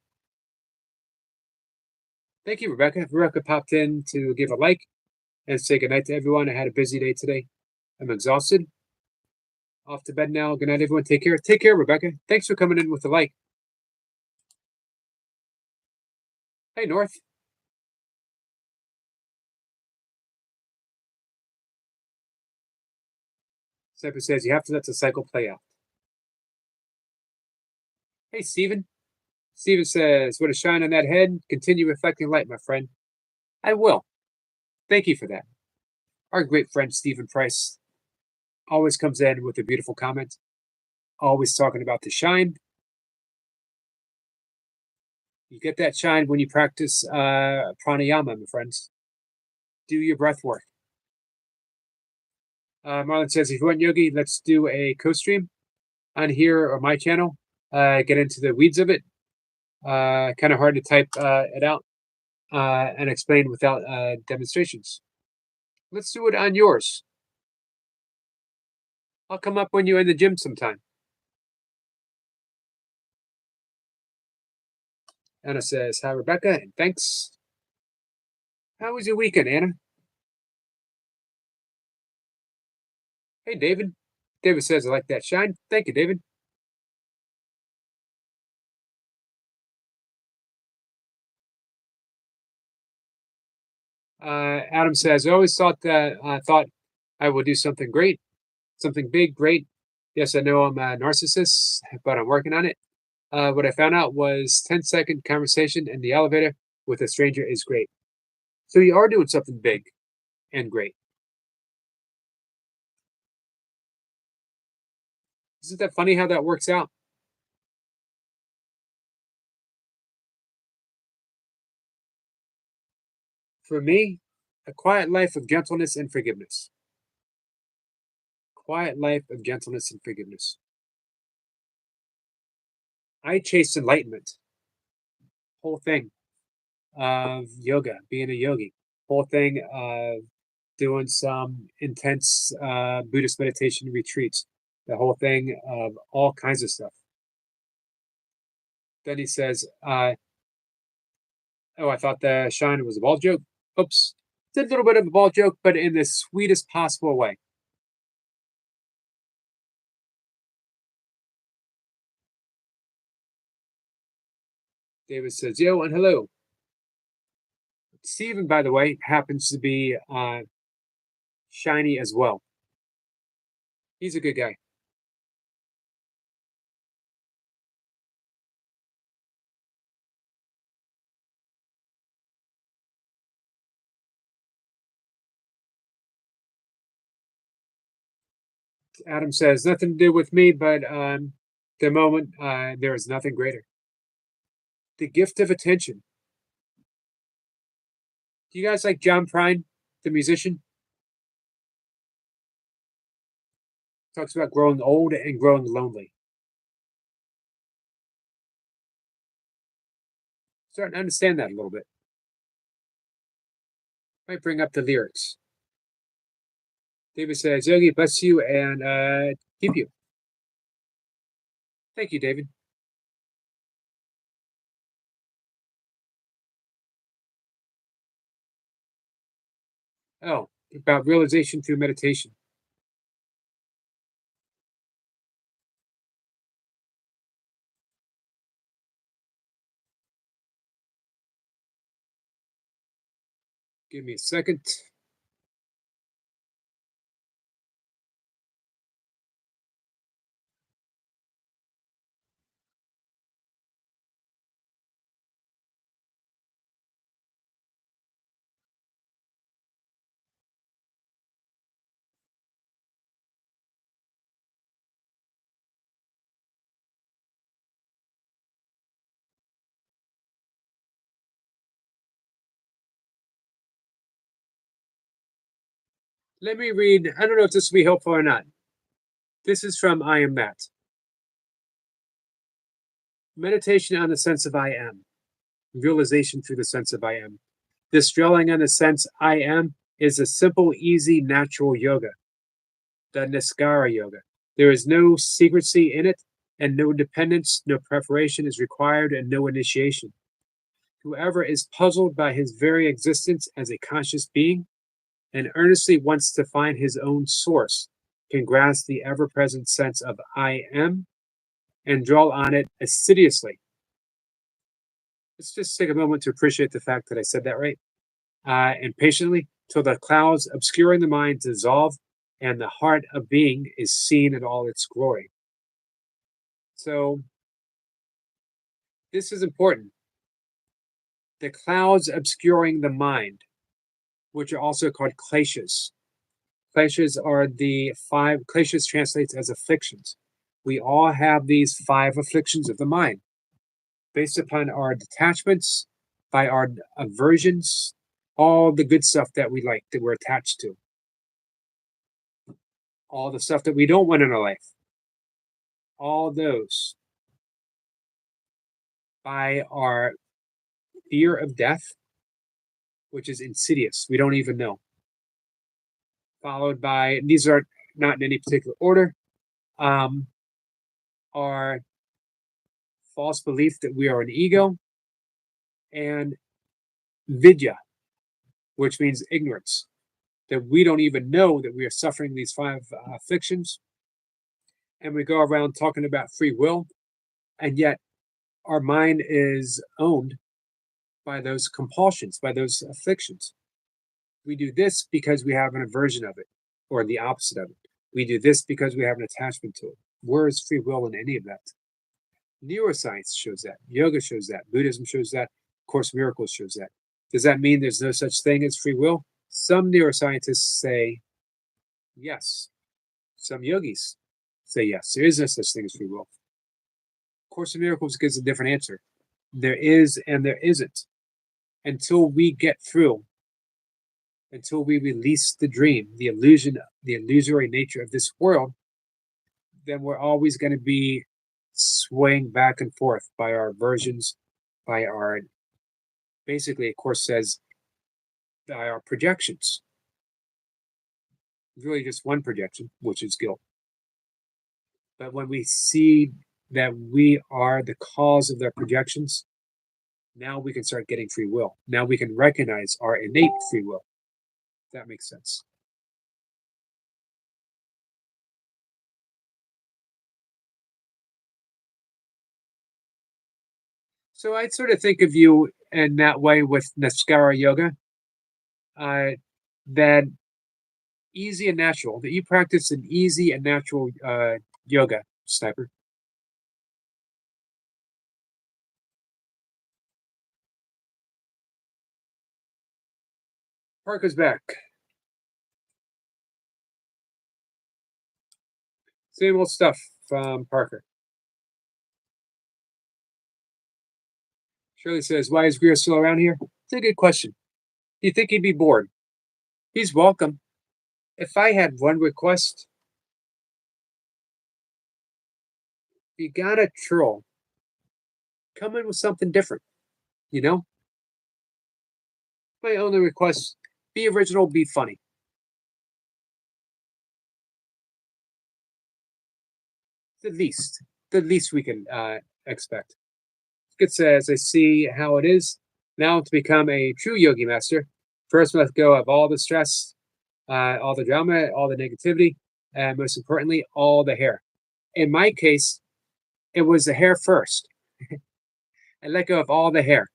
Thank you, Rebecca. Rebecca popped in to give a like and say goodnight to everyone. I had a busy day today. I'm exhausted. Off to bed now. Good night, everyone. Take care. Take care, Rebecca. Thanks for coming in with the like. Hey, North. Cypher says you have to let the cycle play out. Hey, Steven. Steven says, what a shine on that head. Continue reflecting light, my friend. I will. Thank you for that. Our great friend, Stephen Price, always comes in with a beautiful comment, always talking about the shine. You get that shine when you practice pranayama, my friends. Do your breath work. Marlon says, if you want yogi, let's do a co-stream on here or my channel. Get into the weeds of it. Kind of hard to type it out and explain without demonstrations. Let's do it on yours. I'll come up when you're in the gym sometime. Anna says, hi, Rebecca, and thanks. How was your weekend, Anna? Hey, David. David says, I like that shine. Thank you, David. Adam says, I always thought I will do something great, something big, great. Yes, I know I'm a narcissist, but I'm working on it. What I found out was 10-second conversation in the elevator with a stranger is great. So you are doing something big and great. Isn't that funny how that works out? For me, a quiet life of gentleness and forgiveness. Quiet life of gentleness and forgiveness. I chased enlightenment. Whole thing of yoga, being a yogi. Whole thing of doing some intense Buddhist meditation retreats. The whole thing of all kinds of stuff. Then he says, "Oh, I thought the shine was a ball joke. Oops, it's a little bit of a ball joke, but in the sweetest possible way." David says, "Yo and hello." Stephen, by the way, happens to be shiny as well. He's a good guy. Adam says, nothing to do with me, but the moment there is nothing greater. The gift of attention. Do you guys like John Prine, the musician? Talks about growing old and growing lonely. Starting to understand that a little bit. Might bring up the lyrics. David says, Yogi bless you and keep you. Thank you, David. Oh, about realization through meditation. Give me a second. Let me read. I don't know if this will be helpful or not. This is from I Am Matt. Meditation on the sense of I am. Realization through the sense of I am. This dwelling on the sense I am is a simple, easy, natural yoga, the Niskara yoga. There is no secrecy in it, and no dependence, no preparation is required, and no initiation. Whoever is puzzled by his very existence as a conscious being and earnestly wants to find his own source can grasp the ever present sense of I am and draw on it assiduously. Let's just take a moment to appreciate the fact that I said that right. And patiently till the clouds obscuring the mind dissolve and the heart of being is seen in all its glory. So, this is important. The clouds obscuring the mind, which are also called kleshas. Kleshas are the five, kleshas translates as afflictions. We all have these five afflictions of the mind based upon our detachments, by our aversions, all the good stuff that we like, that we're attached to, all the stuff that we don't want in our life, all those, by our fear of death, which is insidious, we don't even know, followed by, these are not in any particular order, um, our false belief that we are an ego, and vidya, which means ignorance, that we don't even know that we are suffering these five afflictions. And we go around talking about free will, and yet our mind is owned by those compulsions, by those afflictions. We do this because we have an aversion of it, or the opposite of it. We do this because we have an attachment to it. Where is free will in any of that? Neuroscience shows that. Yoga shows that. Buddhism shows that. Course in Miracles shows that. Does that mean there's no such thing as free will? Some neuroscientists say yes. Some yogis say yes. There is no such thing as free will. Course in Miracles gives a different answer. There is and there isn't. Until we get through, until we release the dream, the illusion, the illusory nature of this world, then we're always going to be swaying back and forth by our aversions, by our, basically, of course, says by our projections. Really just one projection, which is guilt. But when we see that we are the cause of their projections, now we can start getting free will. Now we can recognize our innate free will. If that makes sense. So I'd sort of think of you in that way with Naskara yoga, uh, that easy and natural, that you practice an easy and natural yoga, Sniper. Parker's back. Same old stuff from Parker. Shirley says, why is Greer still around here? It's a good question. Do you think he'd be bored? He's welcome. If I had one request, you gotta troll. Come in with something different, you know? My only request, be original, be funny. The least. The least we can expect. It says, I see how it is. Now to become a true yogi master, first let go of all the stress, all the drama, all the negativity, and most importantly, all the hair. In my case, it was the hair first. I let go of all the hair.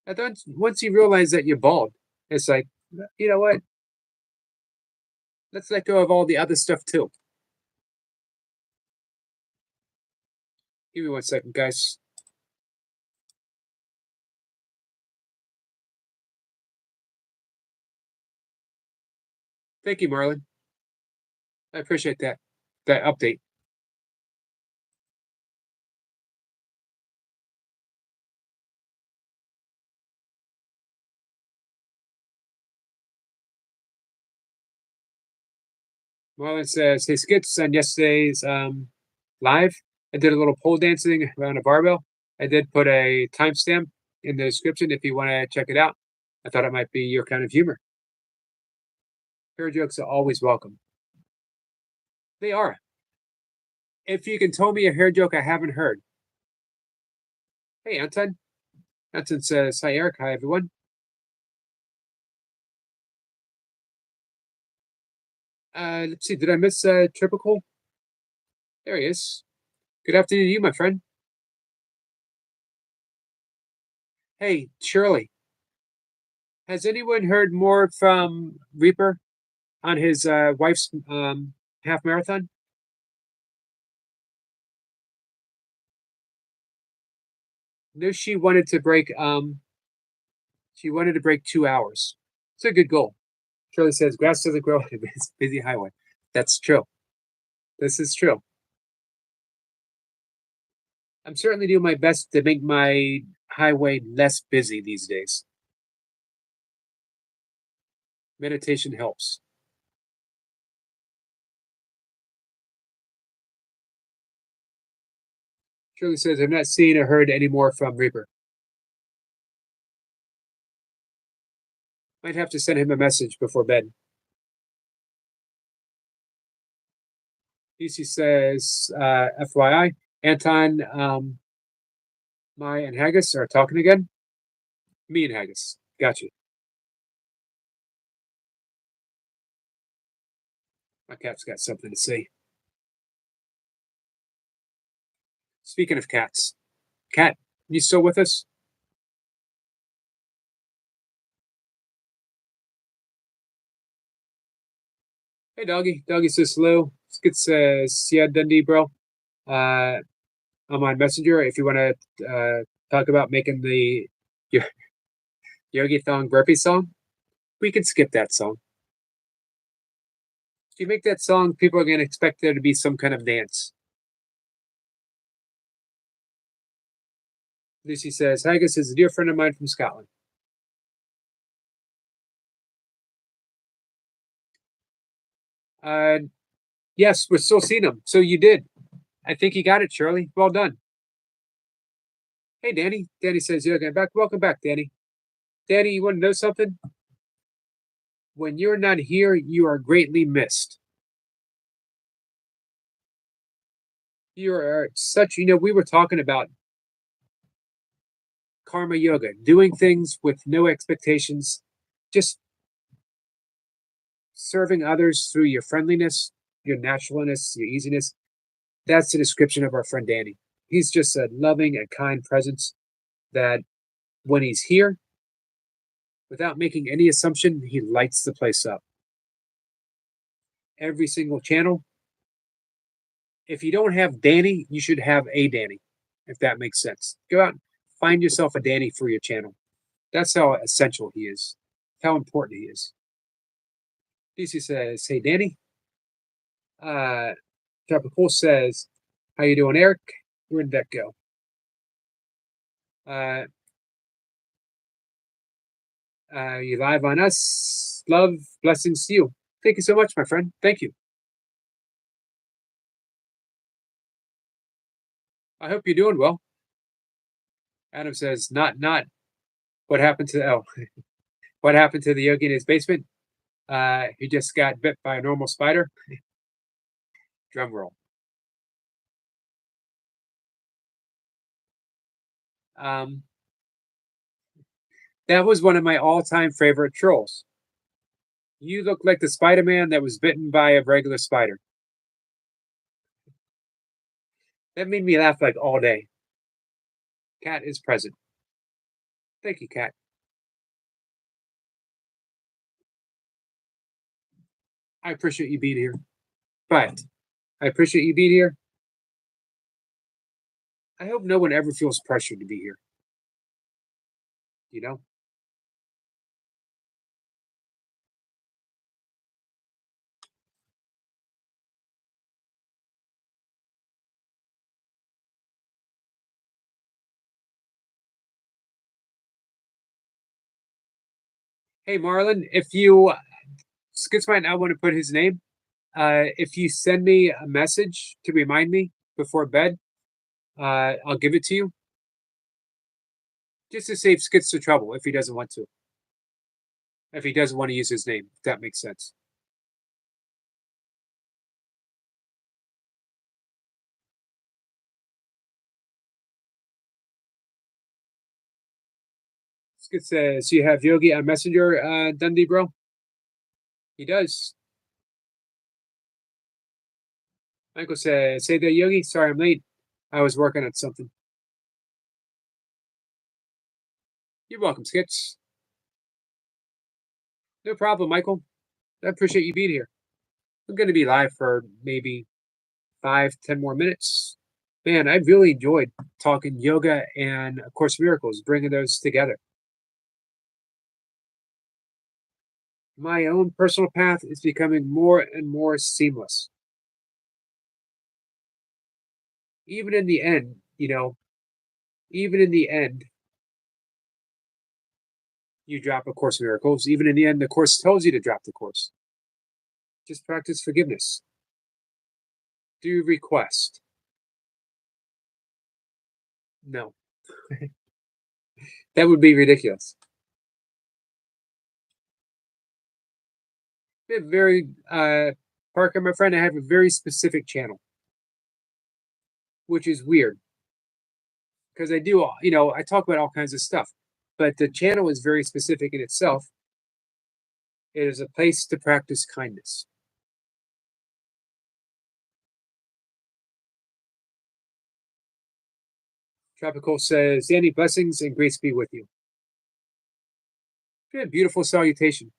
And then once you realize that you're bald, it's like, you know what? Let's let go of all the other stuff too. Give me 1 second, guys. Thank you, Marlon. I appreciate that update. Marlon says, "Hey Skits, on yesterday's live, I did a little pole dancing around a barbell. I did put a timestamp in the description if you want to check it out. I thought it might be your kind of humor. Hair jokes are always welcome. They are. If you can tell me a hair joke I haven't heard. Hey, Anton. Anton says, hi, Eric. Hi, everyone. Let's see. Did I miss Tripical? There he is. Good afternoon to you, my friend. Hey, Shirley. Has anyone heard more from Reaper on his wife's half marathon? No, she wanted to break 2 hours. It's a good goal. Shirley says grass doesn't grow on a busy highway. That's true. This is true. I'm certainly doing my best to make my highway less busy these days. Meditation helps. Shirley says I've not seen or heard any more from Reaper. Might have to send him a message before bed. DC says, FYI, Anton, Mai, and Haggis are talking again. Me and Haggis. Gotcha. My cat's got something to say. Speaking of cats, Cat, you still with us? Hey, doggy. Doggy says hello. Skit says, yeah, Dundee, bro. I'm on Messenger. If you want to talk about making the Yogi Thong burpee song, we can skip that song. If you make that song, people are going to expect there to be some kind of dance. Lucy says, Haggis is a dear friend of mine from Scotland. Uh, yes, we're still seeing him. So you did. I think you got it, Shirley. Well done. Hey, Danny. Danny says, you're getting back. Welcome back, Danny. Danny, you want to know something? When you're not here, you are greatly missed. You are such, we were talking about karma yoga, doing things with no expectations, just serving others through your friendliness, your naturalness, your easiness. That's the description of our friend Danny. He's just a loving and kind presence that when he's here, without making any assumption, he lights the place up. Every single channel. If you don't have Danny, you should have a Danny, if that makes sense. Go out and find yourself a Danny for your channel. That's how essential he is, how important he is. DC says, hey, Danny. Tropical says, how you doing, Eric? Where did that go? Uh, you live on us. Love, blessings to you. Thank you so much, my friend. Thank you. I hope you're doing well. Adam says, not. What happened to what happened to the yogi in his basement? He just got bit by a normal spider. Drum roll. Um, that was one of my all-time favorite trolls. You look like the Spider-Man that was bitten by a regular spider. That made me laugh like all day. Cat is present. Thank you, Cat. I appreciate you being here. But I appreciate you being here. I hope no one ever feels pressured to be here. You know? Hey, Marlon, if you Skits might not want to put his name. If you send me a message to remind me before bed, I'll give it to you just to save Skits the trouble if he doesn't want to. If he doesn't want to use his name, if that makes sense. Skit says, "You have Yogi on Messenger, Dundee, bro?" He does. Michael says, "Say that, Yogi. Sorry I'm late. I was working on something." You're welcome, Skits. No problem, Michael. I appreciate you being here. I'm going to be live for maybe 5, 10 more minutes. Man, I really enjoyed talking yoga and of course miracles, bringing those together. My own personal path is becoming more and more seamless. Even in the end, even in the end, you drop a course in miracles. Even in the end, the course tells you to drop the course. Just practice forgiveness. Do request. No, that would be ridiculous. Very Parker, my friend, I have a very specific channel, which is weird because I do, I talk about all kinds of stuff, but the channel is very specific in itself. It is a place to practice kindness. Tropical says, Danny, blessings and grace be with you. Good, beautiful salutation.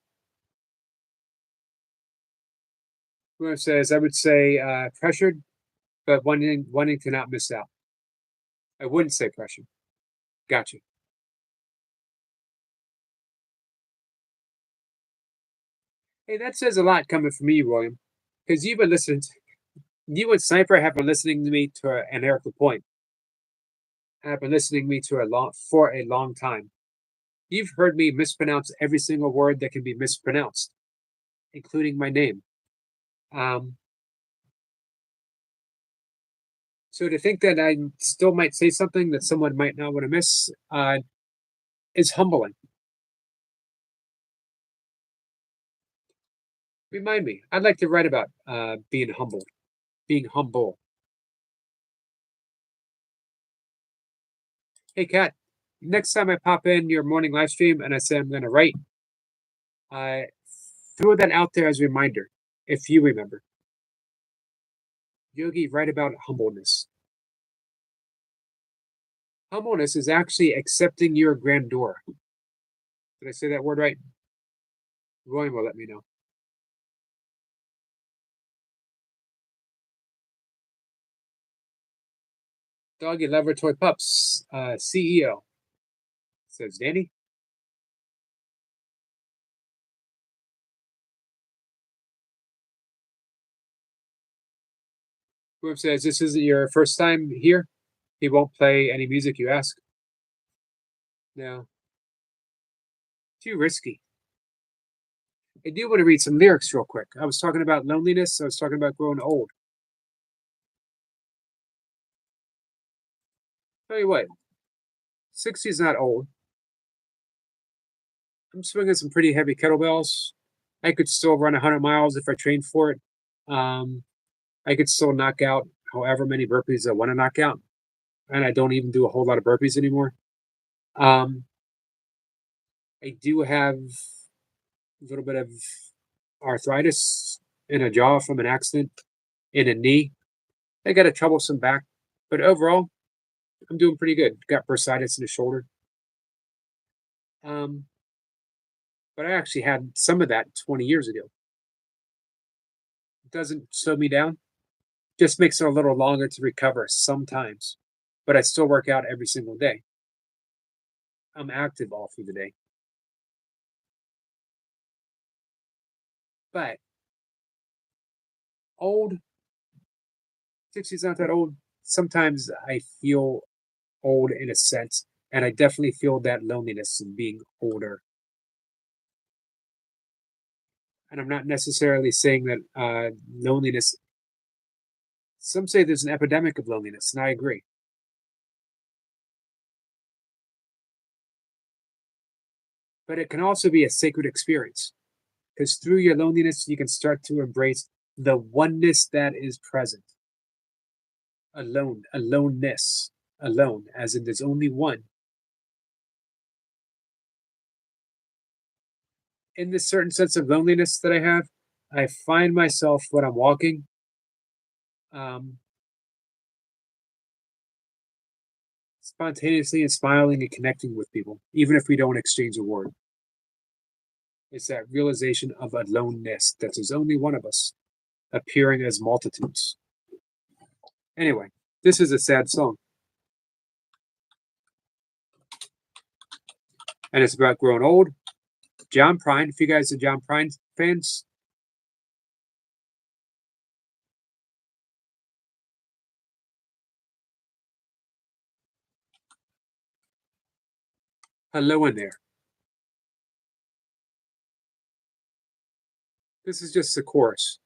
Whoever says, I would say pressured, but wanting to not miss out. I wouldn't say pressured. Gotcha. Hey, that says a lot coming from me, William, because you've been listening. You and Sniper have been listening to me to and Eric Lapointe have been listening to me to a long for a long time. You've heard me mispronounce every single word that can be mispronounced, including my name. Um, so to think that I still might say something that someone might not want to miss is humbling. Remind me. I'd like to write about being humble, being humble. Hey, Kat, next time I pop in your morning live stream and I say I'm going to write, uh, throw that out there as a reminder, if you remember. Yogi, write about humbleness. Humbleness is actually accepting your grandeur. Did I say that word right? William will let me know. Doggy Lover Toy Pups, CEO, says Danny. Whoever says this isn't your first time here, he won't play any music you ask. No. Too risky. I do want to read some lyrics real quick. I was talking about loneliness. I was talking about growing old. Tell you what, 60 is not old. I'm swinging some pretty heavy kettlebells. I could still run 100 miles if I trained for it. Um, I could still knock out however many burpees I want to knock out. And I don't even do a whole lot of burpees anymore. Um, I do have a little bit of arthritis in a jaw from an accident, in a knee. I got a troublesome back, but overall, I'm doing pretty good. Got bursitis in the shoulder. Um, but I actually had some of that 20 years ago. It doesn't slow me down, just makes it a little longer to recover sometimes. But I still work out every single day. I'm active all through the day. But old, 60 is not that old. Sometimes I feel old in a sense, and I definitely feel that loneliness in being older. And I'm not necessarily saying that loneliness, some say there's an epidemic of loneliness, and I agree. But it can also be a sacred experience because through your loneliness, you can start to embrace the oneness that is present. Alone, aloneness, alone, as in there's only one. In this certain sense of loneliness that I have, I find myself when I'm walking, um, spontaneously and smiling and connecting with people, even if we don't exchange a word. It's that realization of aloneness that there's only one of us, appearing as multitudes. Anyway, this is a sad song, and it's about growing old. John Prine, if you guys are John Prine fans, hello in there. This is just the chorus.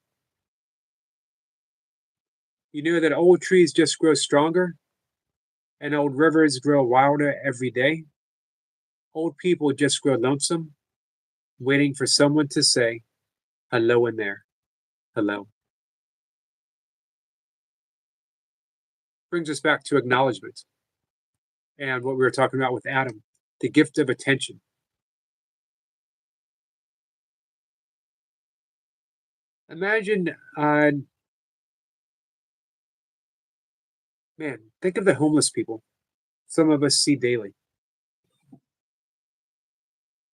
You know that old trees just grow stronger and old rivers grow wilder every day. Old people just grow lonesome, waiting for someone to say, hello in there. Hello. Brings us back to acknowledgement and what we were talking about with Adam, the gift of attention. Imagine, man, think of the homeless people some of us see daily.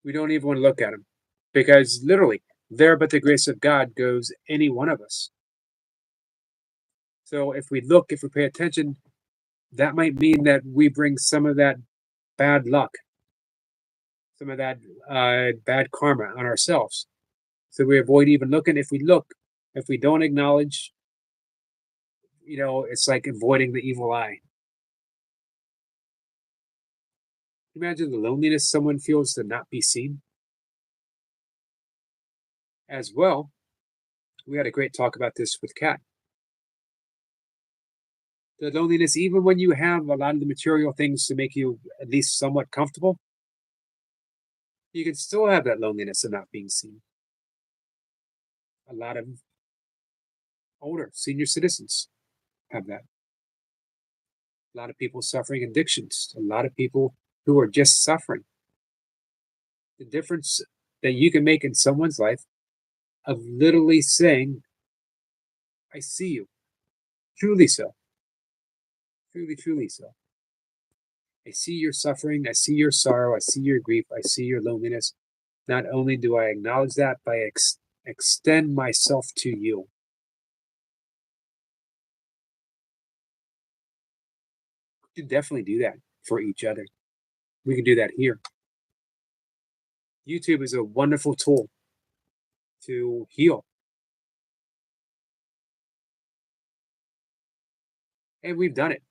We don't even want to look at them because literally, there but the grace of God goes any one of us. So if we look, if we pay attention, that might mean that we bring some of that bad luck, some of that bad karma on ourselves. So we avoid even looking. If we look, if we don't acknowledge, it's like avoiding the evil eye. Imagine the loneliness someone feels to not be seen. As well, we had a great talk about this with Kat. The loneliness, even when you have a lot of the material things to make you at least somewhat comfortable, you can still have that loneliness of not being seen. A lot of older senior citizens have that. A lot of people suffering addictions, a lot of people who are just suffering. The difference that you can make in someone's life of literally saying, I see you, truly so, truly, truly so. I see your suffering, I see your sorrow, I see your grief, I see your loneliness. Not only do I acknowledge that, but I extend myself to you. We can definitely do that for each other. We can do that here. YouTube is a wonderful tool to heal. And we've done it.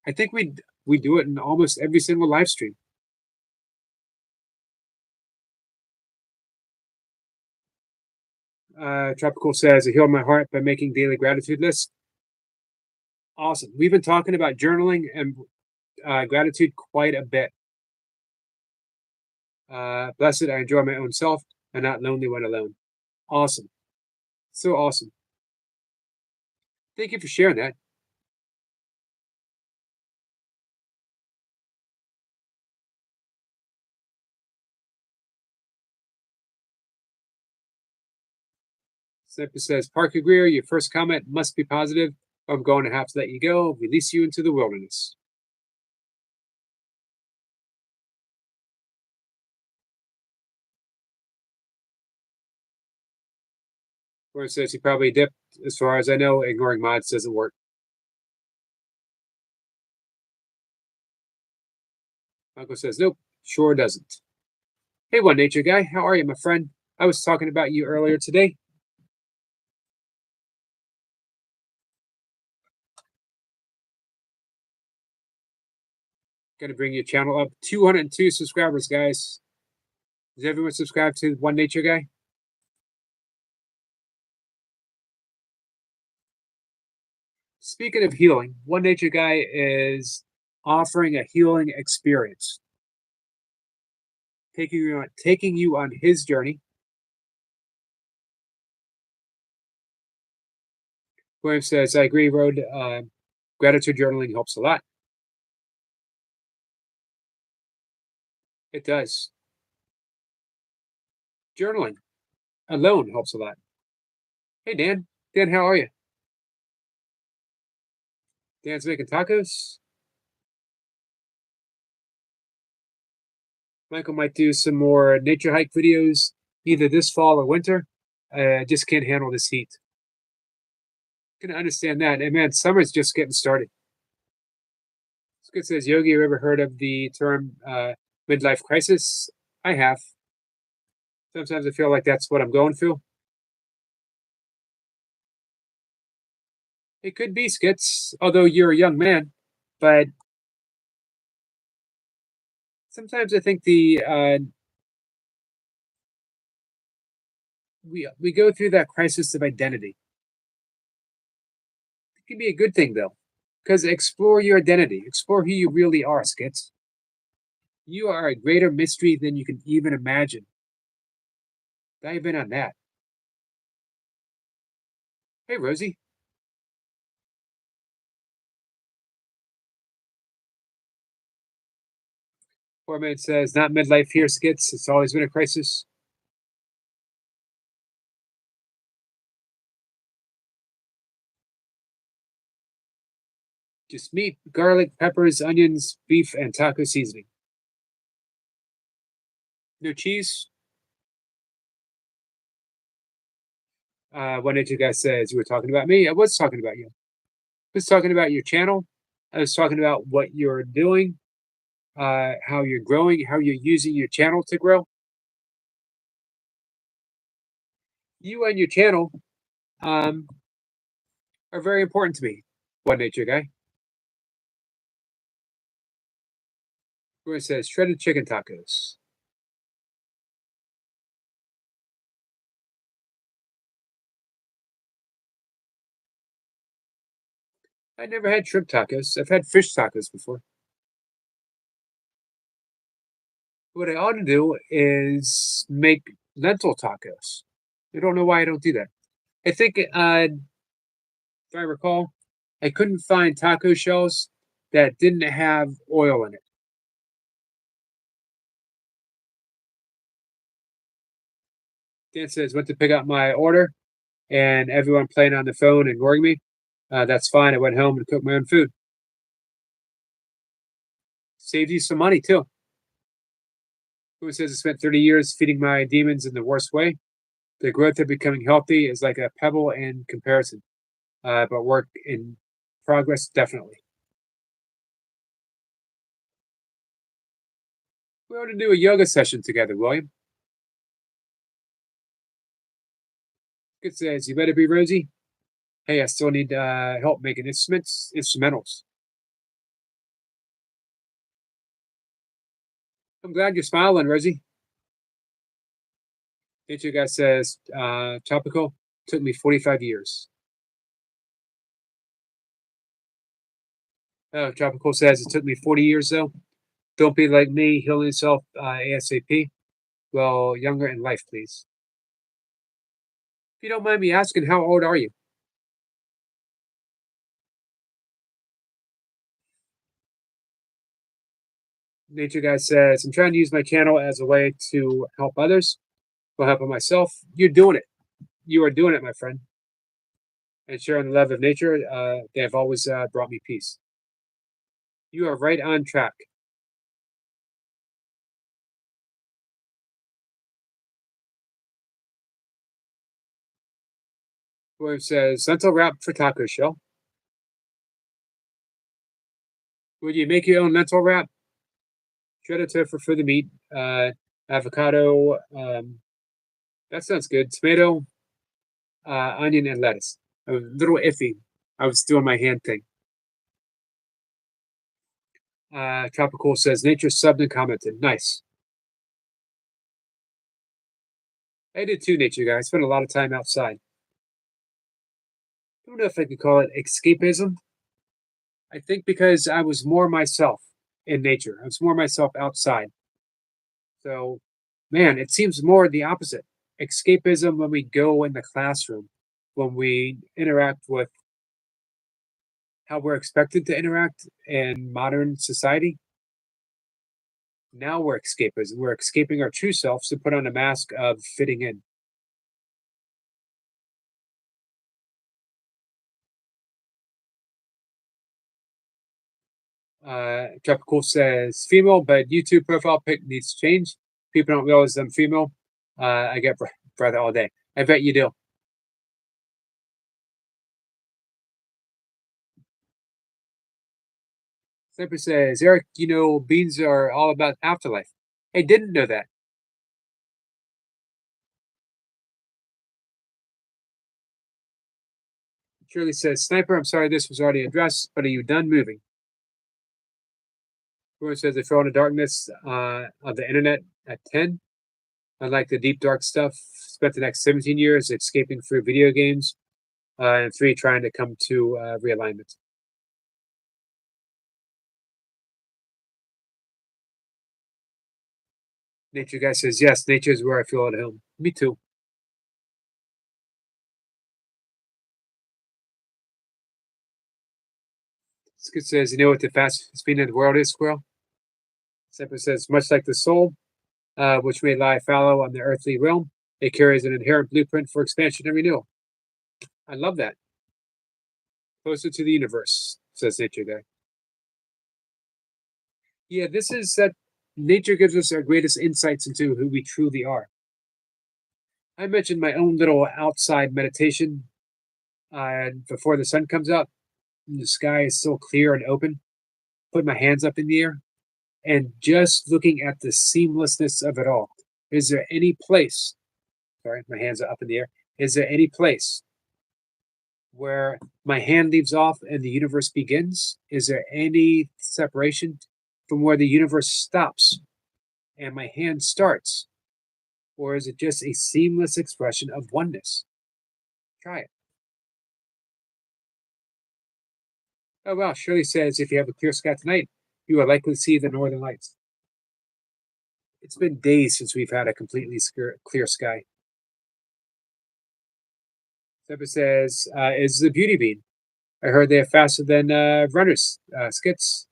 I think we do it in almost every single live stream. Tropical says, I heal my heart by making daily gratitude lists. Awesome. We've been talking about journaling and gratitude quite a bit. Blessed, I enjoy my own self and not lonely when alone. Awesome. So awesome. Thank you for sharing that. Snipper says, Parker Greer, your first comment must be positive. I'm going to have to let you go, release you into the wilderness. Warren says he probably dipped. As far as I know, ignoring mods doesn't work. Uncle says, nope, sure doesn't. Hey, One Nature Guy, how are you, my friend? I was talking about you earlier today. Going to bring your channel up. 202 subscribers, guys. Does everyone subscribe to One Nature Guy? Speaking of healing, one nature guy is offering a healing experience, taking you on his journey. William says, "I agree, Road. Gratitude journaling helps a lot. It does. Journaling alone helps a lot." Hey, Dan. Dan, how are you? Dan's making tacos. Michael might do some more nature hike videos either this fall or winter. I just can't handle this heat. Can understand that. And man, summer's just getting started. Scott says, Yogi, you ever heard of the term midlife crisis? I have. Sometimes I feel like that's what I'm going through. It could be skits, although you're a young man. But sometimes I think the we go through that crisis of identity. It can be a good thing though, because explore your identity, explore who you really are, skits. You are a greater mystery than you can even imagine. Dive in on that. Hey, Rosie. Foreman says, not midlife here, skits. It's always been a crisis. Just meat, garlic, peppers, onions, beef, and taco seasoning. No cheese. One did you guys says you were talking about me? I was talking about you. I was talking about your channel. I was talking about what you're doing, how you're growing, how you're using your channel to grow. You and your channel um, are very important to me. One nature guy. Where it says shredded chicken tacos. I never had shrimp tacos. I've had fish tacos before. What I ought to do is make lentil tacos. I don't know why I don't do that. I think, if I recall, I couldn't find taco shells that didn't have oil in it. Dan says, went to pick up my order and everyone playing on the phone, ignoring me. That's fine. I went home and cooked my own food. Saved you some money, too. Who says I spent 30 years feeding my demons in the worst way? The growth of becoming healthy is like a pebble in comparison, but work in progress, definitely. We ought to do a yoga session together, William. Good says, you better be Rosie. Hey, I still need help making instrumentals. I'm glad you're smiling, Rosie. Nature guy says, topical, took me 45 years. Tropical says, it took me 40 years, though. Don't be like me, healing yourself ASAP. Well, younger in life, please. If you don't mind me asking, how old are you? Nature guy says, I'm trying to use my channel as a way to help others while helping myself. You're doing it. You are doing it, my friend. And sharing the love of nature, they have always brought me peace. You are right on track. William says, lentil wrap for taco shell. Would you make your own lentil wrap? Shredded tofu for the meat. Avocado. That sounds good. Tomato, onion, and lettuce. I was a little iffy. I was doing my hand thing. Tropical says, nature subbed and commented. Nice. I did too, nature guys. Spent a lot of time outside. don't know if I could call it escapism. I think because I was more myself in nature. I was more myself outside. So, man, it seems more the opposite. Escapism when we go in the classroom, when we interact with how we're expected to interact in modern society. Now we're escapism. We're escaping our true selves to put on a mask of fitting in. Tropical says female, but YouTube profile pic needs to change. People don't realize I'm female. I get brother all day. I bet you do. Sniper says, Eric, beans are all about afterlife. I didn't know that. Shirley says, Sniper, I'm sorry this was already addressed, but are you done moving? Roy says, I fell into darkness of the internet at 10. I like the deep, dark stuff. Spent the next 17 years escaping through video games, and 3, trying to come to realignment. Nature guy says, yes, nature is where I feel at home. Me too. Skid says, you know what the fastest speed in the world is, squirrel? Sniper says, much like the soul, which may lie fallow on the earthly realm, it carries an inherent blueprint for expansion and renewal. I love that. Closer to the universe, says nature guy. Yeah, this is that nature gives us our greatest insights into who we truly are. I mentioned my own little outside meditation before the sun comes up. And the sky is still clear and open. Put my hands up in the air and just looking at the seamlessness of it all. Is there any place? Sorry, my hands are up in the air. Is there any place where my hand leaves off and the universe begins? Is there any separation from where the universe stops and my hand starts? Or is it just a seamless expression of oneness? Try it. Oh, wow. Shirley says if you have a clear sky tonight, you will likely see the northern lights. It's been days since we've had a completely clear sky. Zebra says, is the beauty bean. I heard they are faster than runners, skits.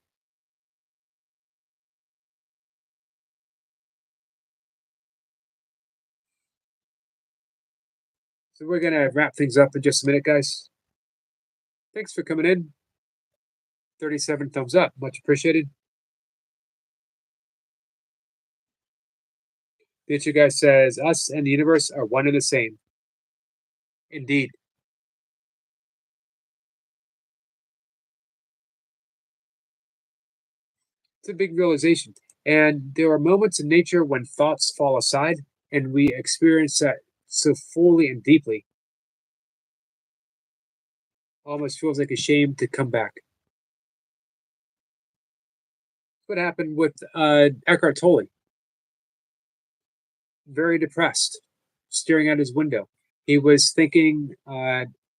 So we're going to wrap things up in just a minute, guys. Thanks for coming in. 37 thumbs up. Much appreciated. Nature guy says, us and the universe are one and the same. Indeed. It's a big realization. And there are moments in nature when thoughts fall aside and we experience that so fully and deeply, almost feels like a shame to come back. What happened with Eckhart Tolle? Very depressed, staring out his window. He was thinking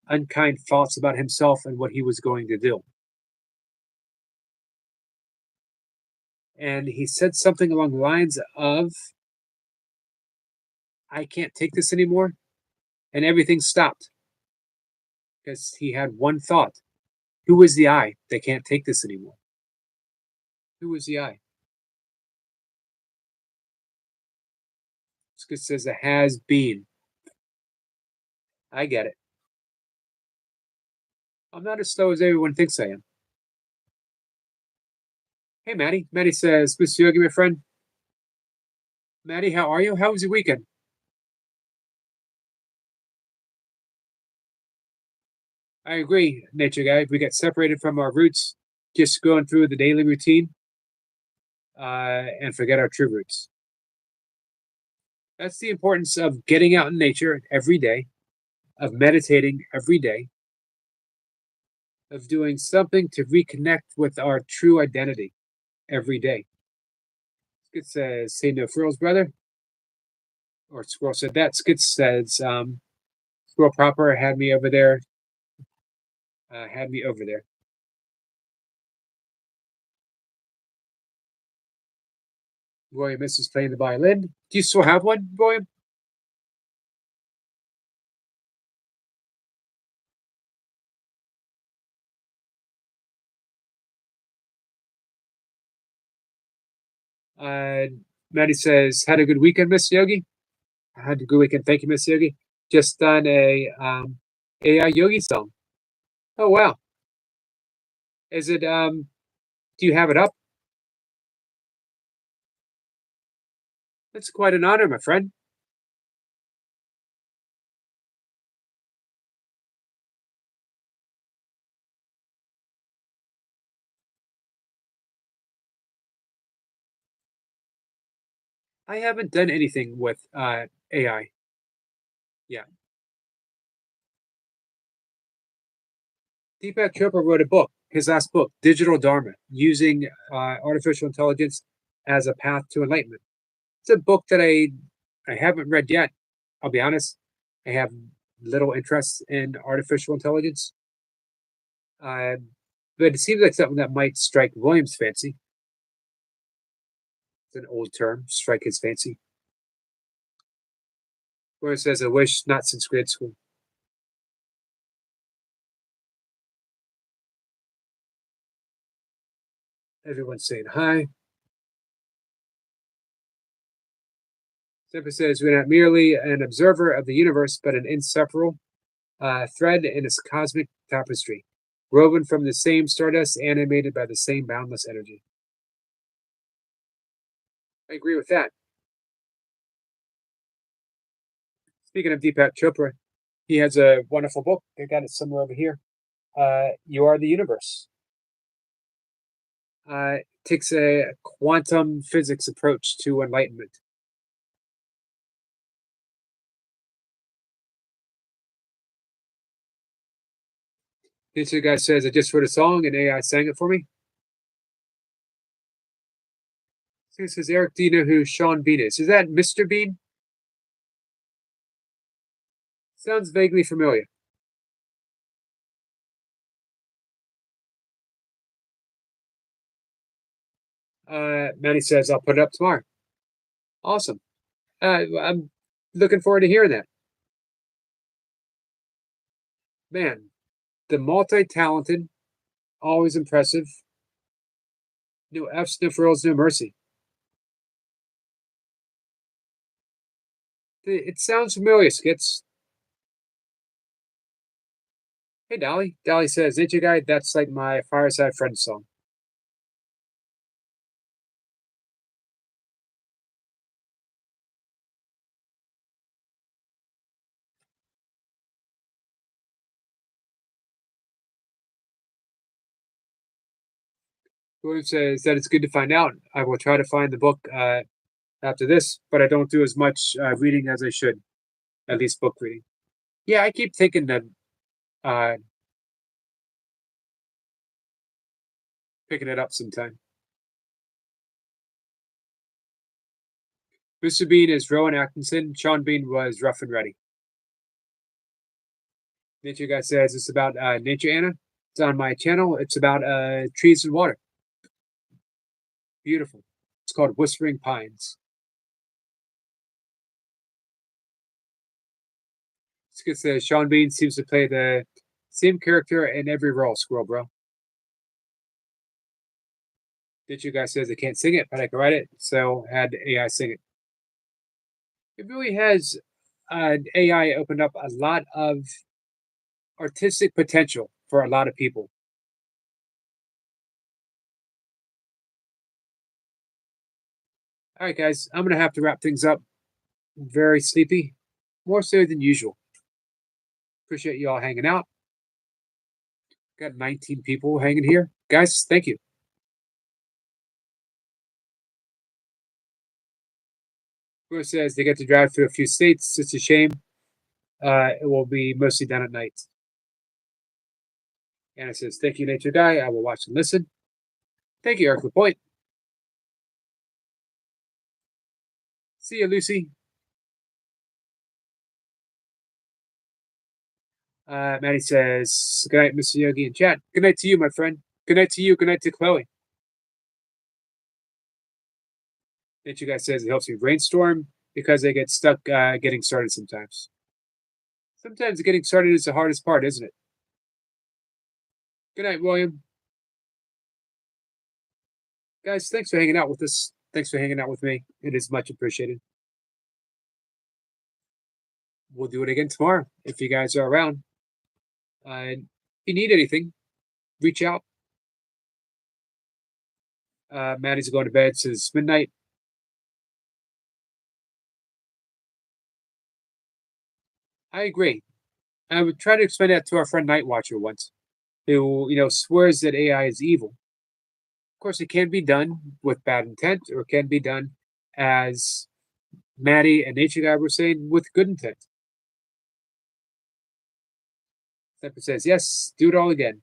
unkind thoughts about himself and what he was going to do. And he said something along the lines of, I can't take this anymore. And everything stopped because he had one thought. Who is the I that can't take this anymore? Who is the I? It says it has been. I get it. I'm not as slow as everyone thinks I am. Hey, Maddie. Maddie says, Mr. Yogi, my friend. Maddie, how are you? How was your weekend? I agree, nature guy. We get separated from our roots, just going through the daily routine, and forget our true roots. That's the importance of getting out in nature every day, of meditating every day, of doing something to reconnect with our true identity every day. Skit says, say no frills, brother. Or Squirrel said that. Skit says, Squirrel Proper had me over there had me over there. William misses playing the violin. Do you still have one, William? Uh, Maddie says, had a good weekend, Miss Yogi. I had a good weekend. Thank you, Miss Yogi. Just done a AI yogi song. Oh wow. Is it do you have it up? That's quite an honor, my friend. I haven't done anything with AI. Yeah. Deepak Chopra wrote a book, his last book, Digital Dharma, using artificial intelligence as a path to enlightenment. It's a book that I haven't read yet. I'll be honest. I have little interest in artificial intelligence, uh, but it seems like something that might strike William's fancy. It's an old term, strike his fancy. William says, "I wish not since grade school." Everyone's saying hi. Simpa says, "We're not merely an observer of the universe, but an inseparable thread in its cosmic tapestry, woven from the same stardust, animated by the same boundless energy." I agree with that. Speaking of Deepak Chopra, he has a wonderful book. I got it somewhere over here. You Are the Universe. Takes a quantum physics approach to enlightenment. This guy says, I just wrote a song and AI sang it for me. So he says, Eric, do you know who Sean Bean is? Is that Mr. Bean? Sounds vaguely familiar. Manny says, I'll put it up tomorrow. Awesome. I'm looking forward to hearing that. Man, the multi talented, always impressive. No F's, no frills, no mercy. It sounds familiar, Skits. Hey, Dolly. Dolly says, Nature Guy, that's like my Fireside Friends song. William says that it's good to find out. I will try to find the book after this, but I don't do as much reading as I should, at least book reading. Yeah, I keep thinking that uh, picking it up sometime. Mr. Bean is Rowan Atkinson. Sean Bean was Rough and Ready. Nature Guy says it's about nature, Anna. It's on my channel. It's about trees and water. Beautiful. It's called Whispering Pines. It says Sean Bean seems to play the same character in every role, Squirrel Bro. Nature Guy says I can't sing it, but I can write it, so had AI sing it. It really has AI opened up a lot of artistic potential for a lot of people. All right, guys, I'm gonna have to wrap things up. I'm very sleepy, more so than usual. Appreciate you all hanging out. Got 19 people hanging here, guys. Thank you. Who says they get to drive through a few states? It's a shame. It will be mostly done at night. And it says, "Thank you, Nature Guy. I will watch and listen." Thank you, Eric Lapointe. See you, Lucy. Maddie says, "Good night, Mr. Yogi and chat. Good night to you, my friend. Good night to you. Good night to Chloe." Nature guy says it helps me brainstorm because I get stuck getting started sometimes. Sometimes getting started is the hardest part, isn't it? Good night, William. Guys, thanks for hanging out with us. Thanks for hanging out with me. It is much appreciated. We'll do it again tomorrow if you guys are around. If you need anything, reach out. Maddie's going to bed since midnight. I agree. I would try to explain that to our friend Nightwatcher once, who swears that AI is evil. Of course, it can be done with bad intent, or it can be done, as Maddie and Nature Guy were saying, with good intent. Sniper says, "Yes, do it all again."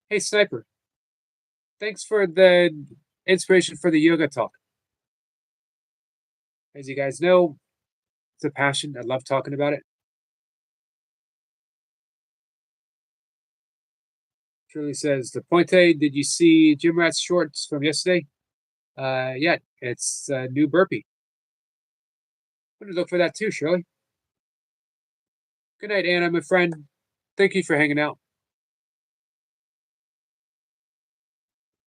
Hey, Sniper, thanks for the inspiration for the yoga talk. As you guys know, it's a passion. I love talking about it. Shirley says, "The Pointe, did you see Jim Rat's shorts from yesterday?" Yeah, it's a new burpee. I'm going to look for that too, Shirley. Good night, Anna, my friend. Thank you for hanging out.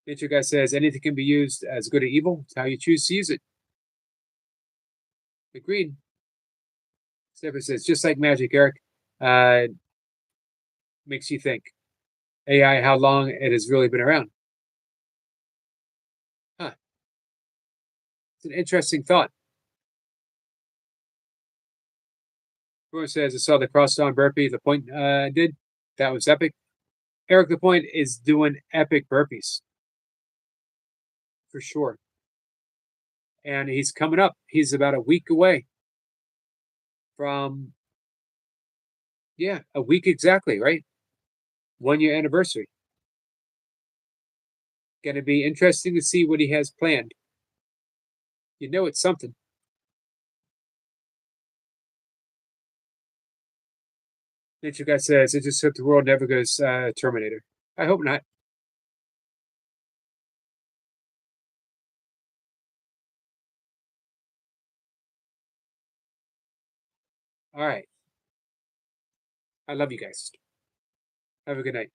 Nature Guy says, "Anything can be used as good or evil. It's how you choose to use it." Agreed. Sniper says, "Just like magic, Eric. Uh, makes you think. AI, how long it has really been around." Huh. It's an interesting thought. Bruno says, "I saw the cross on burpee the point did. That was epic." Eric the Point is doing epic burpees for sure. And he's coming up. He's about a week away from, yeah, a week exactly, right? 1 year anniversary. Going to be interesting to see what he has planned. It's something. Nature Guy says, "It just hope the world never goes Terminator." I hope not. All right. I love you guys. Have a good night.